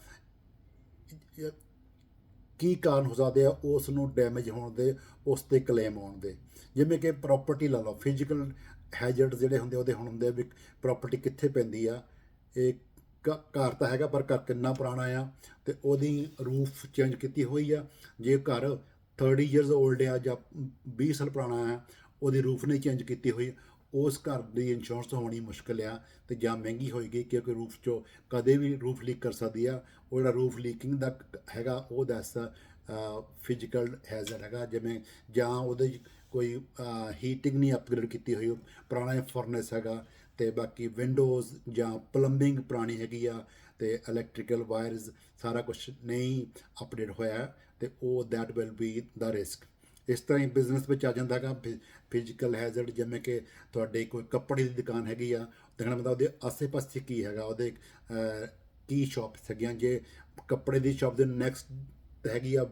ਕੀ ਕਾਰਨ ਹੋ ਸਕਦੇ ਆ ਉਸ ਨੂੰ ਡੈਮੇਜ ਹੋਣ ਦੇ, ਉਸ 'ਤੇ ਕਲੇਮ ਆਉਣ ਦੇ। ਜਿਵੇਂ ਕਿ ਪ੍ਰੋਪਰਟੀ ਲਾ ਲਓ, ਫਿਜ਼ੀਕਲ ਹੈਜ਼ਰਡ ਜਿਹੜੇ ਹੁੰਦੇ ਉਹਦੇ ਹੁਣ ਹੁੰਦੇ ਵੀ ਪ੍ਰੋਪਰਟੀ ਕਿੱਥੇ ਪੈਂਦੀ ਆ, ਇਹ ਘਰ ਤਾਂ ਹੈਗਾ ਪਰ ਘਰ ਕਿੰਨਾ ਪੁਰਾਣਾ ਆ, ਅਤੇ ਉਹਦੀ ਰੂਫ ਚੇਂਜ ਕੀਤੀ ਹੋਈ ਆ। ਜੇ ਘਰ 30 years old ਆ ਜਾਂ 20 ਸਾਲ ਪੁਰਾਣਾ ਆ, ਉਹਦੀ ਰੂਫ ਨਹੀਂ ਚੇਂਜ ਕੀਤੀ ਹੋਈ, ਉਸ ਘਰ ਦੀ ਇੰਸ਼ੋਰੈਂਸ ਹੋਣੀ ਮੁਸ਼ਕਿਲ ਆ, ਅਤੇ ਜਾਂ ਮਹਿੰਗੀ ਹੋਏਗੀ, ਕਿਉਂਕਿ ਰੂਫ 'ਚੋਂ ਕਦੇ ਵੀ ਰੂਫ ਲੀਕ ਕਰ ਸਕਦੀ ਆ। ਉਹ ਜਿਹੜਾ ਰੂਫ ਲੀਕਿੰਗ ਦਾ ਹੈਗਾ ਉਹ ਦੱਸ ਫਿਜ਼ੀਕਲ ਹੈਜ਼ਰਡ ਹੈਗਾ, ਜਿਵੇਂ ਜਾਂ ਉਹਦੇ 'ਚ ਕੋਈ ਹੀਟਿੰਗ ਨਹੀਂ ਅਪਗ੍ਰੇਡ ਕੀਤੀ ਹੋਈ, ਪੁਰਾਣਾ ਫਰਨੈਸ ਹੈਗਾ, ਅਤੇ ਬਾਕੀ ਵਿੰਡੋਜ਼ ਜਾਂ ਪਲੰਬਿੰਗ ਪੁਰਾਣੀ ਹੈਗੀ ਆ, ਅਤੇ ਇਲੈਕਟ੍ਰੀਕਲ ਵਾਇਰਸ ਸਾਰਾ ਕੁਛ ਨਹੀਂ ਅਪਡੇਟ ਹੋਇਆ, ਅਤੇ ਉਹ that will be the risk. ਇਸ ਤਰ੍ਹਾਂ ਹੀ ਬਿਜ਼ਨਸ ਵਿੱਚ ਆ ਜਾਂਦਾ ਹੈਗਾ ਫਿਜ਼ੀਕਲ ਹੈਜ਼ਰਡ, ਜਿਵੇਂ ਕਿ ਤੁਹਾਡੇ ਕੋਈ ਕੱਪੜੇ ਦੀ ਦੁਕਾਨ ਹੈਗੀ ਆ, ਦੇਖਣਾ ਮਤਲਬ ਉਹਦੇ ਆਸੇ ਪਾਸੇ ਕੀ ਹੈਗਾ, ਉਹਦੇ ਕੀ ਸ਼ਾਪਸ ਹੈਗੀਆਂ। ਜੇ ਕੱਪੜੇ ਦੀ ਸ਼ਾਪ ਦੇ ਨੈਕਸਟ ਹੈਗੀ ਆ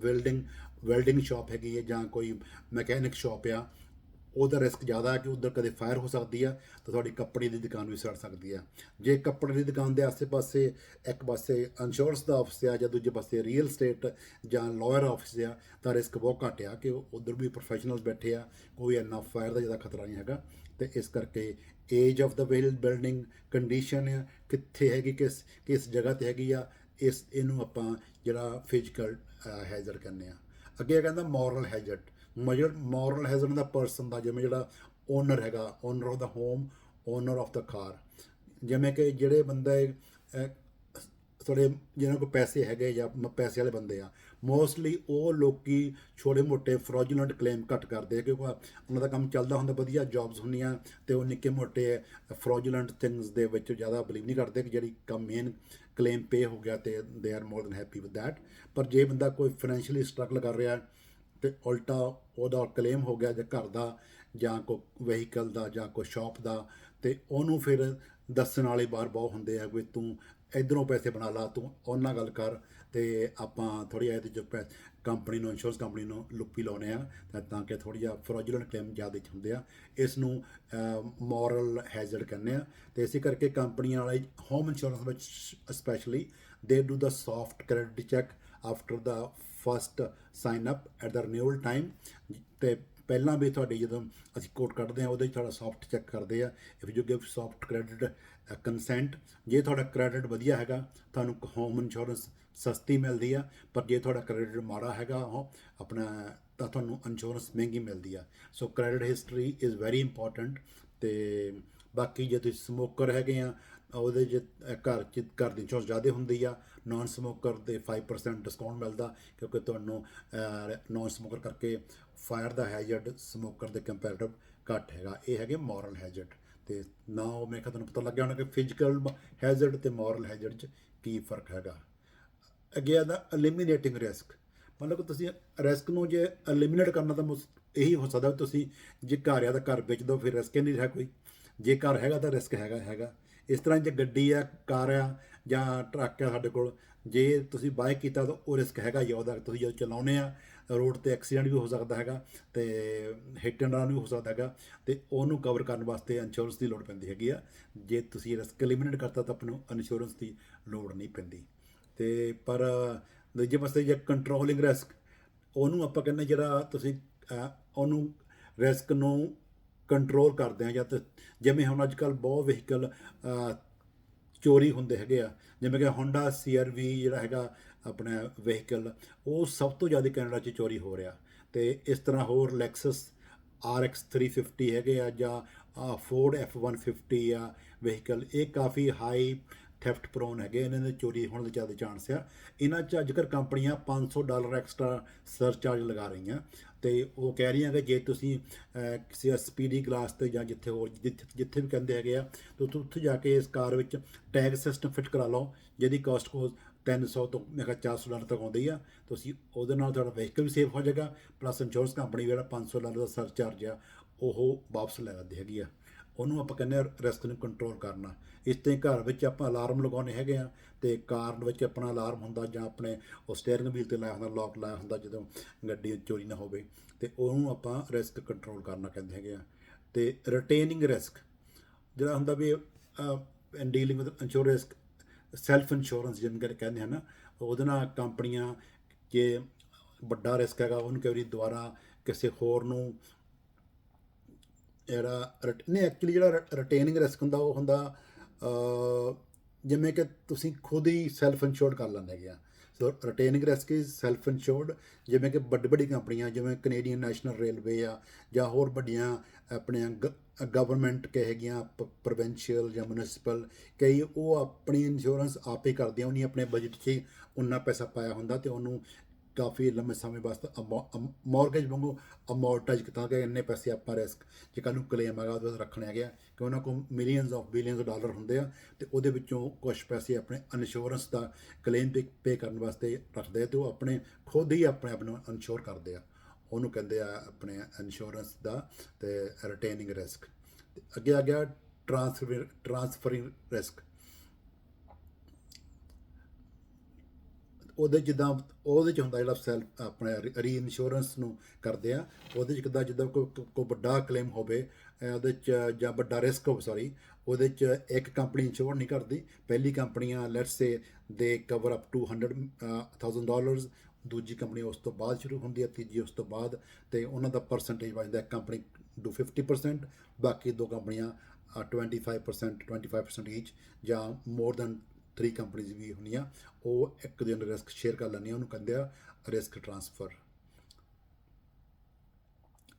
ਵੈਲਡਿੰਗ ਸ਼ਾਪ ਹੈਗੀ ਹੈ, ਜਾਂ ਕੋਈ ਮਕੈਨਿਕ ਸ਼ਾਪ ਆ, ਉਹਦਾ ਰਿਸਕ ਜ਼ਿਆਦਾ ਹੈ ਕਿ ਉੱਧਰ ਕਦੇ ਫਾਇਰ ਹੋ ਸਕਦੀ ਆ, ਤਾਂ ਤੁਹਾਡੀ ਕੱਪੜੇ ਦੀ ਦੁਕਾਨ ਵੀ ਸੜ ਸਕਦੀ ਆ। ਜੇ ਕੱਪੜੇ ਦੀ ਦੁਕਾਨ ਦੇ ਆਸੇ ਪਾਸੇ ਇੱਕ ਪਾਸੇ ਇੰਸ਼ੋਰੈਂਸ ਦਾ ਆਫਿਸ ਆ, ਜਾਂ ਦੂਜੇ ਪਾਸੇ ਰੀਅਲ ਸਟੇਟ ਜਾਂ ਲਾਇਰ ਆਫਿਸ ਆ, ਤਾਂ ਰਿਸਕ ਬਹੁਤ ਘੱਟ ਆ ਕਿ ਉੱਧਰ ਵੀ ਪ੍ਰੋਫੈਸ਼ਨਲ ਬੈਠੇ ਆ, ਕੋਈ ਇੰਨਾ ਫਾਇਰ ਦਾ ਜ਼ਿਆਦਾ ਖਤਰਾ ਨਹੀਂ ਹੈਗਾ। ਅਤੇ ਇਸ ਕਰਕੇ age of the building, condition ਆ ਕਿੱਥੇ ਹੈਗੀ, ਕਿਸ ਜਗ੍ਹਾ 'ਤੇ ਹੈਗੀ ਆ, ਇਹਨੂੰ ਆਪਾਂ ਜਿਹੜਾ ਫਿਜ਼ੀਕਲ ਹੈਜ਼ਰਡ ਕਹਿੰਦੇ ਆ। ਅੱਗੇ ਕਹਿੰਦਾ ਮੋਰਲ ਹੈਜ਼ਰਡ। ਮੋਰਲ ਹੈਜ਼ਰਡ ਦਾ ਪਰਸਨ ਦਾ, ਜਿਵੇਂ ਜਿਹੜਾ ਓਨਰ ਹੈਗਾ, owner of the home, owner of the car, ਜਿਵੇਂ ਕਿ ਜਿਹੜੇ ਬੰਦੇ ਥੋੜ੍ਹੇ ਜਿਹਨਾਂ ਕੋਲ ਪੈਸੇ ਹੈਗੇ ਜਾਂ ਪੈਸੇ ਵਾਲੇ ਬੰਦੇ ਆ, ਮੋਸਟਲੀ ਉਹ ਲੋਕੀ ਛੋਟੇ ਮੋਟੇ ਫਰੋਜੂਲੈਂਟ ਕਲੇਮ ਘੱਟ ਕਰਦੇ ਆ, ਕਿਉਂਕਿ ਉਹਨਾਂ ਦਾ ਕੰਮ ਚੱਲਦਾ ਹੁੰਦਾ, ਵਧੀਆ ਜੋਬਸ ਹੁੰਦੀਆਂ, ਅਤੇ ਉਹ ਨਿੱਕੇ ਮੋਟੇ ਫਰੋਜੂਲੈਂਟ ਥਿੰਗਸ ਦੇ ਵਿੱਚ ਜ਼ਿਆਦਾ ਬਲੀਵ ਨਹੀਂ ਕਰਦੇ ਕਿ ਜਿਹੜੀ ਕੰਮ ਮੇਨ ਕਲੇਮ ਪੇ ਹੋ ਗਿਆ, ਅਤੇ they are more than happy with that. ਪਰ ਜੇ ਬੰਦਾ ਕੋਈ ਫਾਈਨੈਂਸ਼ੀਅਲੀ ਸਟਰਗਲ ਕਰ ਰਿਹਾ, ਅਤੇ ਉਲਟਾ ਉਹਦਾ ਕਲੇਮ ਹੋ ਗਿਆ, ਜਾਂ ਘਰ ਦਾ ਜਾਂ ਕੋਈ ਵਹੀਕਲ ਦਾ ਜਾਂ ਕੋਈ ਸ਼ੌਪ ਦਾ, ਅਤੇ ਉਹਨੂੰ ਫਿਰ ਦੱਸਣ ਵਾਲੇ ਬਾਹਰ ਬਹੁਤ ਹੁੰਦੇ ਆ ਵੀ ਤੂੰ ਇੱਧਰੋਂ ਪੈਸੇ ਬਣਾ ਲਾ, ਤੂੰ ਉਹਨਾਂ ਗੱਲ ਕਰ, ਅਤੇ ਆਪਾਂ ਥੋੜ੍ਹੀ ਇਹਦੇ 'ਚ ਕੰਪਨੀ ਨੂੰ, ਇੰਸ਼ੋਰੈਂਸ ਕੰਪਨੀ ਨੂੰ ਲੁੱਪੀ ਲਾਉਂਦੇ ਆ, ਤਾਂ ਕਿ ਥੋੜ੍ਹੀ ਜਿਹਾ ਫਰੋਜੂਲੈਂਟ ਕਲੇਮ ਜ਼ਿਆਦਾ ਹੁੰਦੇ ਆ। ਇਸ ਨੂੰ ਮੋਰਲ ਹੈਜ਼ਰਡ ਕਹਿੰਦੇ ਆ। ਅਤੇ ਇਸੇ ਕਰਕੇ ਕੰਪਨੀਆਂ ਵਾਲੇ ਹੋਮ ਇੰਸ਼ੋਰੈਂਸ ਵਿੱਚ ਸਪੈਸ਼ਲੀ ਦੇ do the soft credit check after the first sign up at the renewal time. ਅਤੇ ਪਹਿਲਾਂ ਵੀ ਤੁਹਾਡੀ ਜਦੋਂ ਅਸੀਂ ਕੋਟ ਕੱਢਦੇ ਹਾਂ, ਉਹਦੇ 'ਚ ਤੁਹਾਡਾ ਸੌਫਟ ਚੈੱਕ ਕਰਦੇ ਆ, if you give soft credit consent. ਜੇ ਤੁਹਾਡਾ ਕ੍ਰੈਡਿਟ ਵਧੀਆ ਹੈਗਾ, ਤੁਹਾਨੂੰ ਹੋਮ ਇੰਸ਼ੋਰੈਂਸ ਸਸਤੀ ਮਿਲਦੀ ਆ, ਪਰ ਜੇ ਤੁਹਾਡਾ ਕ੍ਰੈਡਿਟ ਮਾੜਾ ਹੈਗਾ ਉਹ ਆਪਣਾ, ਤਾਂ ਤੁਹਾਨੂੰ ਇੰਸ਼ੋਰੈਂਸ ਮਹਿੰਗੀ ਮਿਲਦੀ ਆ। So credit history is very important. ਅਤੇ ਬਾਕੀ ਜੇ ਤੁਸੀਂ ਸਮੋਕਰ ਹੈਗੇ ਆ, ਉਹਦੇ 'ਚ ਘਰ ਦੀ ਇੰਸ਼ੋਰੈਂਸ ਜ਼ਿਆਦਾ ਹੁੰਦੀ ਆ। ਨਾਨ ਸਮੋਕਰ ਦੇ 5% ਡਿਸਕਾਊਂਟ ਮਿਲਦਾ, ਕਿਉਂਕਿ ਤੁਹਾਨੂੰ ਨਾਨ ਸਮੋਕਰ ਕਰਕੇ ਫਾਇਰ ਦਾ ਹੈਜ਼ਰਡ ਸਮੋਕਰ ਦੇ ਕੰਪੈਰੇਟਿਵ ਘੱਟ ਹੈਗਾ। ਇਹ ਹੈਗੇ ਮੋਰਲ ਹੈਜ਼ਰਡ। ਅਤੇ ਨਾ ਉਹ ਮੈਂ ਕਿਹਾ ਤੁਹਾਨੂੰ ਪਤਾ ਲੱਗਿਆ ਹੋਣਾ ਕਿ ਫਿਜ਼ੀਕਲ ਹੈਜ਼ਰਡ ਅਤੇ ਮੋਰਲ ਹੈਜ਼ਰਡ 'ਚ ਕੀ ਫਰਕ ਹੈਗਾ। ਅੱਗੇ ਆਦਾ ਐਲੀਮੀਨੇਟਿੰਗ ਰਿਸਕ। ਮਤਲਬ ਕਿ ਤੁਸੀਂ ਰਿਸਕ ਨੂੰ ਜੇ ਐਲੀਮੀਨੇਟ ਕਰਨਾ, ਤਾਂ ਇਹੀ ਹੋ ਸਕਦਾ ਵੀ ਤੁਸੀਂ ਜੇ ਘਰ ਆ ਤਾਂ ਘਰ ਵੇਚ ਦਿਓ, ਫਿਰ ਰਿਸਕ ਹੀ ਨਹੀਂ ਰਿਹਾ ਕੋਈ। ਜੇ ਘਰ ਹੈਗਾ ਤਾਂ ਰਿਸਕ ਹੈਗਾ। ਇਸ ਤਰ੍ਹਾਂ ਜੇ ਗੱਡੀ ਆ, ਕਾਰ ਆ ਜਾਂ ਟਰੱਕ ਆ ਸਾਡੇ ਕੋਲ, ਜੇ ਤੁਸੀਂ ਬਾਏ ਕੀਤਾ ਤਾਂ ਉਹ ਰਿਸਕ ਹੈਗਾ ਹੀ ਆ ਉਹਦਾ। ਤੁਸੀਂ ਜਦੋਂ ਚਲਾਉਂਦੇ ਆ ਰੋਡ 'ਤੇ ਐਕਸੀਡੈਂਟ ਵੀ ਹੋ ਸਕਦਾ ਹੈਗਾ, ਅਤੇ ਹਿੱਟ ਐਂਡ ਰਨ ਵੀ ਹੋ ਸਕਦਾ ਹੈਗਾ, ਅਤੇ ਉਹਨੂੰ ਕਵਰ ਕਰਨ ਵਾਸਤੇ ਇੰਸ਼ੋਰੈਂਸ ਦੀ ਲੋੜ ਪੈਂਦੀ ਹੈਗੀ ਆ। ਜੇ ਤੁਸੀਂ ਰਿਸਕ ਐਲੀਮੀਨੇਟ ਕਰਤਾ ਤਾਂ ਆਪਾਂ ਨੂੰ ਇੰਸ਼ੋਰੈਂਸ ਦੀ ਲੋੜ ਨਹੀਂ ਪੈਂਦੀ। ਅਤੇ ਪਰ ਦੂਜੇ ਪਾਸੇ ਜੇ ਕੰਟਰੋਲਿੰਗ ਰਿਸਕ, ਉਹਨੂੰ ਆਪਾਂ ਕਹਿੰਦੇ ਜਿਹੜਾ ਤੁਸੀਂ ਉਹਨੂੰ ਰਿਸਕ ਨੂੰ ਕੰਟਰੋਲ ਕਰਦੇ ਆ, ਜਾਂ ਤਾਂ ਜਿਵੇਂ ਹੁਣ ਅੱਜ ਕੱਲ੍ਹ ਬਹੁਤ ਵਹੀਕਲ ਚੋਰੀ ਹੁੰਦੇ ਹੈਗੇ ਆ, ਜਿਵੇਂ ਕਿ ਹੋਂਡਾ CR-V ਜਿਹੜਾ ਹੈਗਾ ਆਪਣਾ ਵਹੀਕਲ, ਉਹ ਸਭ ਤੋਂ ਜ਼ਿਆਦਾ ਕੈਨੇਡਾ 'ਚ ਚੋਰੀ ਹੋ ਰਿਹਾ। ਅਤੇ ਇਸ ਤਰ੍ਹਾਂ ਹੋਰ ਲੈਕਸਸ RX 350 ਹੈਗੇ ਆ, ਜਾਂ ਫੋਰਡ F-150 ਆ ਵਹੀਕਲ, ਇਹ ਕਾਫੀ ਹਾਈ ਥੈਫਟ ਪ੍ਰੋਨ ਹੈਗੇ, ਇਹਨਾਂ ਦੇ ਚੋਰੀ ਹੋਣ ਦੇ ਜ਼ਿਆਦਾ ਚਾਂਸ ਆ। ਇਹਨਾਂ 'ਚ ਅੱਜ ਕੱਲ੍ਹ ਕੰਪਨੀਆਂ $500 ਐਕਸਟਰਾ ਸਰਚਾਰਜ ਲਗਾ ਰਹੀਆਂ, ਅਤੇ ਉਹ ਕਹਿ ਰਹੀਆਂ ਕਿ ਜੇ ਤੁਸੀਂ ਕਿਸੇ SPD ਗਲਾਸ 'ਤੇ ਜਾਂ ਜਿੱਥੇ ਵੀ ਕਹਿੰਦੇ ਹੈਗੇ ਆ, ਤਾਂ ਉੱਥੇ ਜਾ ਕੇ ਇਸ ਕਾਰ ਵਿੱਚ ਟੈਗ ਸਿਸਟਮ ਫਿੱਟ ਕਰਾ ਲਓ, ਜਿਹਦੀ ਕਾਸਟ ਕੋ $300 ਤੋਂ ਮੈਂ ਕਿਹਾ $400 ਤੱਕ ਆਉਂਦੀ ਆ। ਤੁਸੀਂ ਉਹਦੇ ਨਾਲ ਤੁਹਾਡਾ ਵਹੀਕਲ ਵੀ ਸੇਫ ਹੋ ਜਾਏਗਾ, ਪਲੱਸ ਇੰਸ਼ੋਰੈਂਸ ਕੰਪਨੀ ਜਿਹੜਾ $500 ਦਾ ਸਰਚਾਰਜ ਆ ਉਹ ਵਾਪਸ ਲੈ ਲੈਂਦੀ ਹੈਗੀ ਆ। ਉਹਨੂੰ ਆਪਾਂ ਕਹਿੰਦੇ ਹਾਂ ਰਿਸਕ ਨੂੰ ਕੰਟਰੋਲ ਕਰਨਾ। ਇਸ ਤਰ੍ਹਾਂ ਘਰ ਵਿੱਚ ਆਪਾਂ ਅਲਾਰਮ ਲਗਾਉਂਦੇ ਹੈਗੇ ਆ, ਅਤੇ ਕਾਰ ਵਿੱਚ ਆਪਣਾ ਅਲਾਰਮ ਹੁੰਦਾ, ਜਾਂ ਆਪਣੇ ਉਹ ਸਟੇਅਰਿੰਗ ਵੀਲ 'ਤੇ ਲਾਇਆ ਹੁੰਦਾ, ਲੋਕ ਲਾਇਆ ਹੁੰਦਾ, ਜਦੋਂ ਗੱਡੀ ਚੋਰੀ ਨਾ ਹੋਵੇ, ਅਤੇ ਉਹਨੂੰ ਆਪਾਂ ਰਿਸਕ ਕੰਟਰੋਲ ਕਰਨਾ ਕਹਿੰਦੇ ਹੈਗੇ ਆ। ਅਤੇ ਰਿਟੇਨਿੰਗ ਰਿਸਕ ਜਿਹੜਾ ਹੁੰਦਾ ਵੀ in dealing with insurance, self insurance ਜਿਹਨੂੰ ਕਹਿੰਦੇ ਹਨ, ਉਹਦੇ ਨਾਲ ਕੰਪਨੀਆਂ ਜੇ ਵੱਡਾ ਰਿਸਕ ਹੈਗਾ ਉਹਨੂੰ ਕਈ ਵਾਰੀ ਦੁਬਾਰਾ ਕਿਸੇ ਹੋਰ ਨੂੰ ਜਿਹੜਾ ਨਹੀਂ, ਐਕਚੁਅਲੀ ਜਿਹੜਾ ਰਿਟੇਨਿੰਗ ਰਿਸਕ ਹੁੰਦਾ ਉਹ ਹੁੰਦਾ ਜਿਵੇਂ ਕਿ ਤੁਸੀਂ ਖੁਦ ਹੀ ਸੈਲਫ ਇੰਸ਼ੋਰਡ ਕਰ ਲੈਂਦੇ ਹੈਗੇ ਆ। ਸੋ ਰਿਟੇਨਿੰਗ ਰਿਸਕ ਇਜ਼ ਸੈਲਫ ਇੰਸ਼ੋਰਡ। ਜਿਵੇਂ ਕਿ ਵੱਡੀ ਕੰਪਨੀਆਂ ਜਿਵੇਂ ਕੈਨੇਡੀਅਨ ਨੈਸ਼ਨਲ ਰੇਲਵੇ ਆ ਜਾਂ ਹੋਰ ਵੱਡੀਆਂ ਆਪਣੀਆਂ ਗਵਰਨਮੈਂਟ ਕਿ ਹੈਗੀਆਂ ਪ੍ਰੋਵਿੰਸ਼ੀਅਲ ਜਾਂ ਮਿਊਨਿਸਪਲ, ਕਈ ਉਹ ਆਪਣੀ ਇੰਸ਼ੋਰੈਂਸ ਆਪੇ ਕਰਦੀਆਂ। ਉਹਨੇ ਆਪਣੇ ਬਜਟ 'ਚ ਉਨਾ ਪੈਸਾ ਪਾਇਆ ਹੁੰਦਾ ਅਤੇ ਉਹਨੂੰ ਕਾਫੀ ਲੰਮੇ ਸਮੇਂ ਵਾਸਤੇ ਮੌਰਗੇਜ ਵਾਂਗੂ ਅਮੋਰਟਾਈਜ਼ ਕੀਤਾ ਕਿ ਇੰਨੇ ਪੈਸੇ ਆਪਾਂ ਰਿਸਕ ਜੇ ਕੱਲ੍ਹ ਨੂੰ ਕਲੇਮ ਹੈਗਾ ਉਹਦੇ ਰੱਖਣੇ ਹੈਗੇ ਆ, ਕਿ ਉਹਨਾਂ ਕੋਲ ਮਿਲੀਅਨਸ ਆਫ ਬਿਲੀਅਨਸ ਡਾਲਰ ਹੁੰਦੇ ਆ ਅਤੇ ਉਹਦੇ ਵਿੱਚੋਂ ਕੁਛ ਪੈਸੇ ਆਪਣੇ ਇੰਸ਼ੋਰੈਂਸ ਦਾ ਕਲੇਮ ਪੇ ਕਰਨ ਵਾਸਤੇ ਰੱਖਦੇ ਆ ਅਤੇ ਉਹ ਆਪਣੇ ਖੁਦ ਹੀ ਆਪਣੇ ਆਪ ਨੂੰ ਇੰਸ਼ੋਰ ਕਰਦੇ ਆ। ਉਹਨੂੰ ਕਹਿੰਦੇ ਆ ਆਪਣੇ ਇੰਸ਼ੋਰੈਂਸ ਦਾ ਅਤੇ ਰਿਟੇਨਿੰਗ ਰਿਸਕ। ਅੱਗੇ ਆ ਗਿਆ ਟਰਾਂਸਫਰਿੰਗ ਰਿਸਕ। ਉਹਦੇ ਜਿੱਦਾਂ ਉਹਦੇ 'ਚ ਹੁੰਦਾ ਜਿਹੜਾ ਸੈਲਫ ਆਪਣੇ ਰੀ ਇੰਸ਼ੋਰੈਂਸ ਨੂੰ ਕਰਦੇ ਆ, ਉਹਦੇ 'ਚ ਕਿੱਦਾਂ ਜਿੱਦਾਂ ਕੋਈ ਵੱਡਾ ਕਲੇਮ ਹੋਵੇ ਉਹਦੇ 'ਚ ਜਾਂ ਵੱਡਾ ਰਿਸਕ ਹੋਵੇ, ਸੌਰੀ, ਉਹਦੇ 'ਚ ਇੱਕ ਕੰਪਨੀ ਇੰਸ਼ੋਰ ਨਹੀਂ ਕਰਦੀ। ਪਹਿਲੀ ਕੰਪਨੀਆਂ ਲੈਟਸ ਸੇ ਦੇ ਕਵਰ ਅਪ ਟੂ $100,000, ਦੂਜੀ ਕੰਪਨੀ ਉਸ ਤੋਂ ਬਾਅਦ ਸ਼ੁਰੂ ਹੁੰਦੀ ਹੈ, ਤੀਜੀ ਉਸ ਤੋਂ ਬਾਅਦ, ਅਤੇ ਉਹਨਾਂ ਦਾ ਪਰਸੈਂਟੇਜ ਵੱਜਦਾ। ਇੱਕ ਕੰਪਨੀ ਡੂ 50%, ਬਾਕੀ ਦੋ ਕੰਪਨੀਆਂ 25% ਈਚ, ਜਾਂ ਮੋਰ ਦੈਨ 3 ਕੰਪਨੀਜ਼ ਵੀ ਹੁੰਦੀਆਂ, ਉਹ ਇੱਕ ਦੂਜੇ ਨਾਲ ਰਿਸਕ ਸ਼ੇਅਰ ਕਰ ਲੈਂਦੀਆਂ। ਉਹਨੂੰ ਕਹਿੰਦੇ ਆ ਰਿਸਕ ਟ੍ਰਾਂਸਫਰ।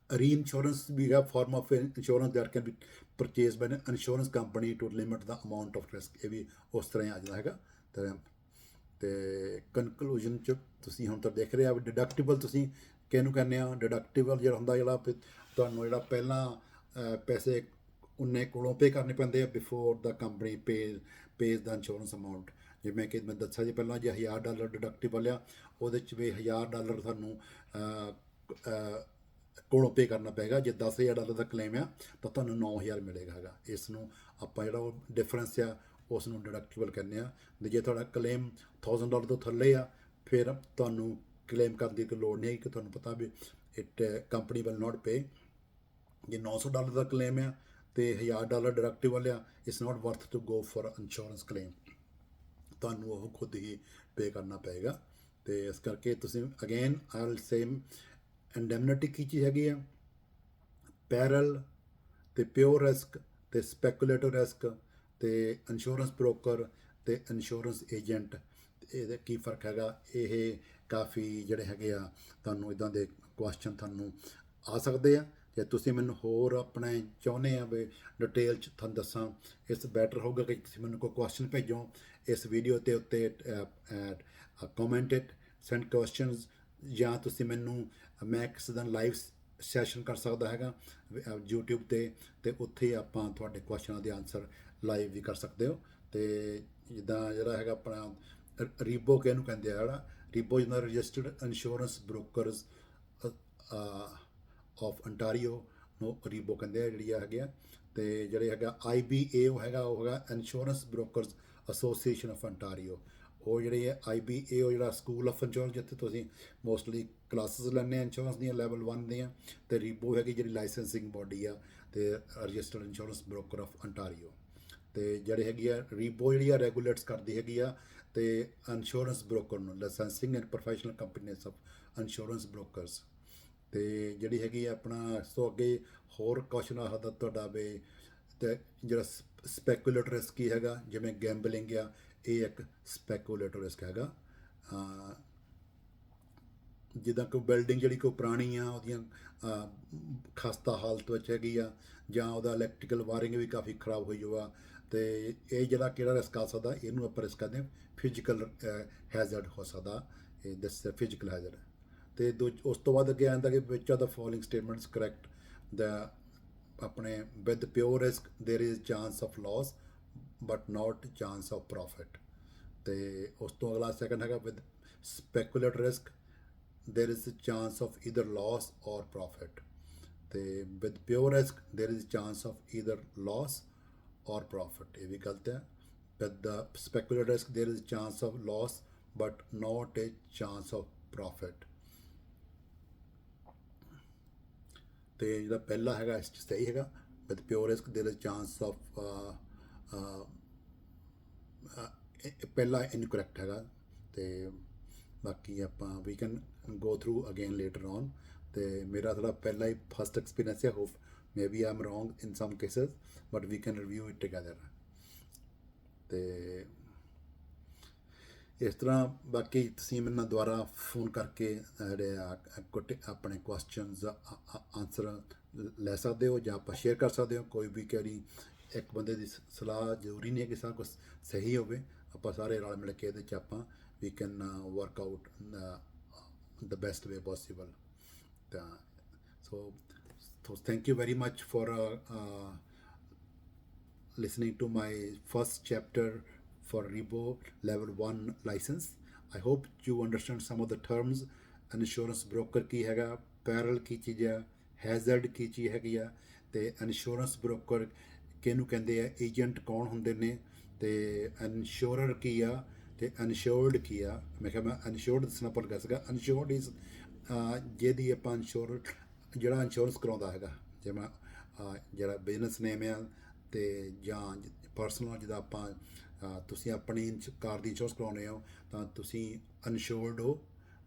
ਰੀ ਇੰਸ਼ੋਰੈਂਸ ਵੀ ਹੈ form of insurance that can be purchase by insurance company to limit the amount of risk. ਇਹ ਵੀ ਉਸ ਤਰ੍ਹਾਂ ਹੀ ਆ ਜਾਂਦਾ ਹੈਗਾ। ਅਤੇ ਕਨਕਲੂਜਨ 'ਚ ਤੁਸੀਂ ਹੁਣ ਤਾਂ ਦੇਖ ਰਹੇ ਆ ਵੀ ਡਿਡਕਟੀਬਲ ਤੁਸੀਂ ਕਿਹਨੂੰ ਕਹਿੰਦੇ ਆ। ਡਿਡਕਟੀਬਲ ਜਿਹੜਾ ਹੁੰਦਾ, ਜਿਹੜਾ ਤੁਹਾਨੂੰ ਜਿਹੜਾ ਪਹਿਲਾਂ ਪੈਸੇ ਉਨੇ ਕੋਲੋਂ ਪੇ ਕਰਨੇ ਪੈਂਦੇ ਆ before the company page the insurance amount. ਜਿਵੇਂ ਕਿ ਮੈਂ ਦੱਸਿਆ ਜੀ ਪਹਿਲਾਂ, ਜੇ $1000 ਡਿਡਕਟੀਬਲ ਆ, ਉਹਦੇ 'ਚ ਵੀ $1000 ਤੁਹਾਨੂੰ ਕੋਲੋਂ ਪੇ ਕਰਨਾ ਪਏਗਾ। ਜੇ $10,000 ਦਾ ਕਲੇਮ ਆ ਤਾਂ ਤੁਹਾਨੂੰ 9000 ਮਿਲੇਗਾ ਹੈਗਾ। ਇਸ ਨੂੰ ਆਪਾਂ ਜਿਹੜਾ ਉਹ ਡਿਫਰੈਂਸ ਆ ਉਸ ਨੂੰ ਡਿਡਕਟੀਬਲ ਕਹਿੰਦੇ ਆ। ਅਤੇ ਜੇ ਤੁਹਾਡਾ ਕਲੇਮ $1000 ਤੋਂ ਥੱਲੇ ਆ, ਫਿਰ ਤੁਹਾਨੂੰ ਕਲੇਮ ਕਰਨ ਦੀ ਕੋਈ ਲੋੜ ਨਹੀਂ ਹੈ, ਕਿ ਤੁਹਾਨੂੰ ਪਤਾ ਵੀ it company will not pay. ਜੇ $900 ਦਾ ਕਲੇਮ ਆ ਅਤੇ $1000 ਡਿਡਕਟੀਬਲ ਆ, it's not worth to go for insurance claim, ਤੁਹਾਨੂੰ ਉਹ ਖੁਦ ਹੀ ਪੇ ਕਰਨਾ ਪਏਗਾ। ਅਤੇ ਇਸ ਕਰਕੇ ਤੁਸੀਂ ਅਗੇਨ ਆਈ ਵਿਲ ਸੇਮ ਇੰਡੈਮਨਿਟੀ ਕੀ ਚੀਜ਼ ਹੈਗੀ ਆ, ਪੈਰਲ ਅਤੇ ਪਿਓਰ ਰਿਸਕ ਅਤੇ ਸਪੈਕੂਲੇਟਿਵ ਰਿਸਕ ਅਤੇ ਇੰਸ਼ੋਰੈਂਸ ਬ੍ਰੋਕਰ ਅਤੇ ਇੰਸ਼ੋਰੈਂਸ ਏਜੰਟ, ਇਹਦਾ ਕੀ ਫ਼ਰਕ ਹੈਗਾ। ਇਹ ਕਾਫੀ ਜਿਹੜੇ ਹੈਗੇ ਆ ਤੁਹਾਨੂੰ ਇੱਦਾਂ ਦੇ ਕੁਐਸਚਨ ਤੁਹਾਨੂੰ ਆ ਸਕਦੇ ਆ। ਜੇ ਤੁਸੀਂ ਮੈਨੂੰ ਹੋਰ ਆਪਣੇ ਚਾਹੁੰਦੇ ਆ ਵੀ ਡਿਟੇਲ 'ਚ ਤੁਹਾਨੂੰ ਦੱਸਾਂ, ਇਸ ਬੈਟਰ ਹੋਊਗਾ ਕਿ ਤੁਸੀਂ ਮੈਨੂੰ ਕੋਈ ਕੁਐਸਚਨ ਭੇਜੋ ਇਸ ਵੀਡੀਓ ਦੇ ਉੱਤੇ, ਕਮੈਂਟ ਇਟ, ਸੈਂਡ ਕੁਐਸਚਨਜ਼, ਜਾਂ ਤੁਸੀਂ ਮੈਨੂੰ, ਮੈਂ ਕਿਸੇ ਦਿਨ ਲਾਈਵ ਸੈਸ਼ਨ ਕਰ ਸਕਦਾ ਹੈਗਾ YouTube 'ਤੇ, ਅਤੇ ਉੱਥੇ ਆਪਾਂ ਤੁਹਾਡੇ ਕੁਐਸਚਨਾਂ ਦੇ ਆਨਸਰ ਲਾਈਵ ਵੀ ਕਰ ਸਕਦੇ ਹੋ। ਅਤੇ ਜਿੱਦਾਂ ਜਿਹੜਾ ਹੈਗਾ ਆਪਣਾ ਰੀਬੋ ਕਿਹਨੂੰ ਕਹਿੰਦੇ ਆ, ਜਿਹੜਾ ਰੀਬੋ ਜਿੱਦਾਂ registered insurance brokers of Ontario ਨੂੰ ਰੀਬੋ ਕਹਿੰਦੇ ਆ, ਜਿਹੜੀ ਹੈਗੇ ਆ। ਅਤੇ ਜਿਹੜੇ ਹੈਗਾ IBA ਉਹ ਹੈਗਾ insurance brokers association of Ontario. ਉਹ ਜਿਹੜੇ ਹੈ IBA, ਉਹ ਜਿਹੜਾ ਸਕੂਲ ਆਫ ਇੰਸ਼ੋਰੈਂਸ, ਜਿੱਥੇ ਤੁਸੀਂ ਮੋਸਟਲੀ ਕਲਾਸਿਸ ਲੈਂਦੇ ਆ ਇੰਸ਼ੋਰੈਂਸ ਦੀਆਂ ਲੈਵਲ 1 ਦੀਆਂ। ਅਤੇ ਰੀਬੋ ਹੈਗੀ ਜਿਹੜੀ ਲਾਇਸੈਂਸਿੰਗ ਬੋਡੀ ਆ ਅਤੇ registered insurance broker of Ontario. ਅਤੇ ਜਿਹੜੇ ਹੈਗੀ ਆ ਰੀਬੋ ਜਿਹੜੀ ਆ ਰੈਗੂਲੇਟਸ ਕਰਦੀ ਹੈਗੀ ਆ ਅਤੇ ਇੰਸ਼ੋਰੈਂਸ ਬ੍ਰੋਕਰ ਨੂੰ, licensing and professional companies of insurance brokers. ਅਤੇ ਜਿਹੜੀ ਹੈਗੀ ਆਪਣਾ ਇਸ ਤੋਂ ਅੱਗੇ ਹੋਰ ਕੁਐਸਚਨ ਆ ਸਕਦਾ ਤੁਹਾਡਾ ਵੀ, ਅਤੇ ਜਿਹੜਾ ਸਪੈਕੂਲੇਟਰ ਰਿਸਕ ਕੀ ਹੈਗਾ, ਜਿਵੇਂ ਗੈਂਬਲਿੰਗ ਆ, ਇਹ ਇੱਕ ਸਪੈਕੂਲੇਟਰ ਰਿਸਕ ਹੈਗਾ। ਜਿੱਦਾਂ ਕੋਈ ਬਿਲਡਿੰਗ ਜਿਹੜੀ ਕੋਈ ਪੁਰਾਣੀ ਆ, ਉਹਦੀਆਂ ਖਸਤਾ ਹਾਲਤ ਵਿੱਚ ਹੈਗੀ ਆ, ਜਾਂ ਉਹਦਾ ਇਲੈਕਟ੍ਰੀਕਲ ਵਾਇਰਿੰਗ ਵੀ ਕਾਫੀ ਖਰਾਬ ਹੋਈ ਹੋਆ, ਅਤੇ ਇਹ ਜਿਹੜਾ ਕਿਹੜਾ ਰਿਸਕ ਆ ਸਕਦਾ, ਇਹਨੂੰ ਆਪਾਂ ਰਿਸਕ ਕਰਦੇ ਹਾਂ ਫਿਜ਼ੀਕਲ ਹੈਜ਼ਰਡ ਹੋ ਸਕਦਾ। ਇਹ ਦੱਸਿਆ ਫਿਜ਼ੀਕਲ ਹੈਜ਼ਰਡ। ਅਤੇ ਉਸ ਤੋਂ ਬਾਅਦ ਅੱਗੇ ਆਉਂਦਾ ਕਿ which are the following statements correct, ਦਾ ਆਪਣੇ with pure risk there is chance of loss but not chance of profit. ਅਤੇ ਉਸ ਤੋਂ ਅਗਲਾ ਸੈਕਿੰਡ ਹੈਗਾ with speculator risk there is a chance of either loss or profit. ਤੇ with pure risk there is a chance of either loss or profit, ਇਹ ਵੀ ਗਲਤ ਹੈ। with the speculative risk there is a chance of loss but not a chance of profit. ਤੇ ਜਿਹੜਾ ਪਹਿਲਾ ਹੈਗਾ ਇਸ 'ਚ ਸਹੀ ਹੈਗਾ, with pure risk there is a chance of ਪਹਿਲਾ ਇਨਕਰੈਕਟ ਹੈਗਾ। ਅਤੇ ਬਾਕੀ ਆਪਾਂ ਵੀ can go through again later on. ਅਤੇ ਮੇਰਾ ਥੋੜ੍ਹਾ ਪਹਿਲਾਂ ਹੀ ਫਸਟ ਐਕਸਪੀਰੀਅੰਸ ਹੈ, hope maybe I am wrong in some cases but we can review it together. ਤੇ ਇਸ ਤਰ੍ਹਾਂ ਬਾਕੀ ਤੁਸੀਂ ਮੈਨੂੰ ਦੁਬਾਰਾ ਫੋਨ ਕਰਕੇ ਜਿਹੜੇ ਆਪਣੇ ਕੁਐਸਚਨਸ ਆਨਸਰ ਲੈ ਸਕਦੇ ਹੋ, ਜਾਂ ਆਪਾਂ ਸ਼ੇਅਰ ਕਰ ਸਕਦੇ ਹੋ। ਕੋਈ ਵੀ ਕਿਹੜੀ ਇੱਕ ਬੰਦੇ ਦੀ ਸਲਾਹ ਜ਼ਰੂਰੀ ਨਹੀਂ ਹੈ ਕਿ ਸਾਰਾ ਕੁਛ ਸਹੀ ਹੋਵੇ। ਆਪਾਂ ਸਾਰੇ ਰਲ ਮਿਲ ਕੇ ਇਹਦੇ 'ਚ ਆਪਾਂ ਵੀ can work out the best way possible. ਤਾਂ so thank you very much for listening to my first chapter for Rebo level 1 license. I hope you understand some of the terms। Insurance broker की हैगा, पैरल की चीज़ है, हैज़र्ड की चीज़ हैगी आ, ते इंश्योरेंस ब्रोकर किहनूं कहंदे आ, एजेंट कौन हुंदे ने, ते इंश्योरर की आ, ते अनश्योर्ड की आ। मैं अनश्योर्ड दसना भुल गया सीगा। अनश्योर्ड इज़ ਜਿਹਦੀ ਆਪਾਂ ਜਿਹੜਾ ਇੰਸ਼ੋਰੈਂਸ ਕਰਾਉਂਦਾ ਹੈਗਾ, ਜਿਵੇਂ ਜਿਹੜਾ ਬਿਜ਼ਨਸ ਨੇਮ ਆ ਅਤੇ ਜਾਂ ਪਰਸਨਲ, ਜਿੱਦਾਂ ਆਪਾਂ ਤੁਸੀਂ ਆਪਣੀ ਕਾਰ ਦੀ ਇੰਸ਼ੋਰੈਂਸ ਕਰਾਉਂਦੇ ਹੋ ਤਾਂ ਤੁਸੀਂ ਅਨਸ਼ੋਰਡ ਹੋ,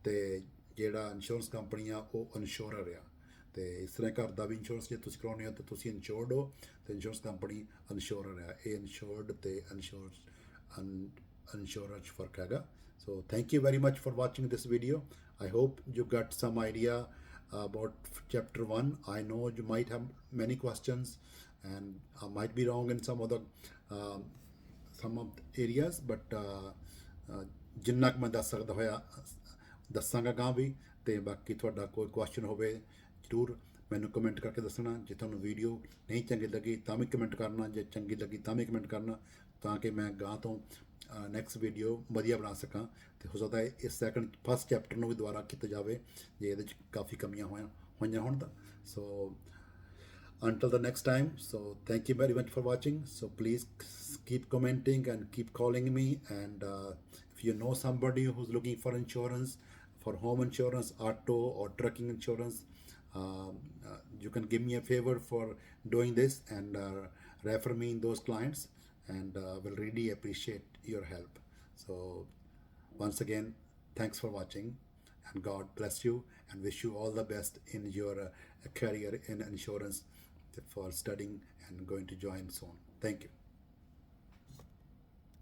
ਅਤੇ ਜਿਹੜਾ ਇੰਸ਼ੋਰੈਂਸ ਕੰਪਨੀ ਆ ਉਹ ਇਨਸ਼ੋਰਰ ਆ। ਅਤੇ ਇਸ ਤਰ੍ਹਾਂ ਘਰ ਦਾ ਵੀ ਇੰਸ਼ੋਰੈਂਸ ਜੇ ਤੁਸੀਂ ਕਰਾਉਂਦੇ ਹੋ ਤਾਂ ਤੁਸੀਂ ਇਨਸ਼ੋਰਡ ਹੋ, ਅਤੇ ਇੰਸ਼ੋਰੈਂਸ ਕੰਪਨੀ ਇਨਸ਼ੋਰਰ ਆ। ਇਹ ਇਨਸ਼ੋਰਡ ਅਤੇ insurance 'ਚ ਫਰਕ ਹੈਗਾ। So thank you very much for watching this video. I hope you got some idea about chapter 1. I know you might have many questions and I might be wrong in some of the areas, but ਜਿੰਨਾ ਕੁ ਮੈਂ ਦੱਸ ਸਕਦਾ ਹੋਇਆ ਦੱਸਾਂਗਾ ਗਾਂ ਵੀ। ਅਤੇ ਬਾਕੀ ਤੁਹਾਡਾ ਕੋਈ ਕੁਐਸਚਨ ਹੋਵੇ ਜ਼ਰੂਰ ਮੈਨੂੰ ਕਮੈਂਟ ਕਰਕੇ ਦੱਸਣਾ। ਜੇ ਤੁਹਾਨੂੰ ਵੀਡੀਓ ਨਹੀਂ ਚੰਗੀ ਲੱਗੀ ਤਾਂ ਵੀ ਕਮੈਂਟ ਕਰਨਾ, ਜੇ ਚੰਗੀ ਲੱਗੀ ਤਾਂ ਵੀ ਕਮੈਂਟ ਕਰਨਾ, ਤਾਂ ਕਿ ਮੈਂ ਗਾਂ ਤੋਂ ਨੈਕਸਟ ਵੀਡੀਓ ਵਧੀਆ ਬਣਾ ਸਕਾਂ। ਅਤੇ ਹੋ ਸਕਦਾ ਹੈ ਇਸ ਫਸਟ ਚੈਪਟਰ ਨੂੰ ਵੀ ਦੁਬਾਰਾ ਕੀਤਾ ਜਾਵੇ ਜੇ ਇਹਦੇ 'ਚ ਕਾਫੀ ਕਮੀਆਂ ਹੋਈਆਂ ਹੋਣ ਤਾਂ। ਸੋ until the next time, so thank you very much for watching. So please keep commenting and keep calling me, and if you know somebody who's looking for insurance, for home insurance, auto or trucking insurance, you can give me a favor for doing this and refer me in those clients, and will really appreciate your help. So once again, thanks for watching, and God bless you and wish you all the best in your career in insurance for studying and going to join soon. Thank you.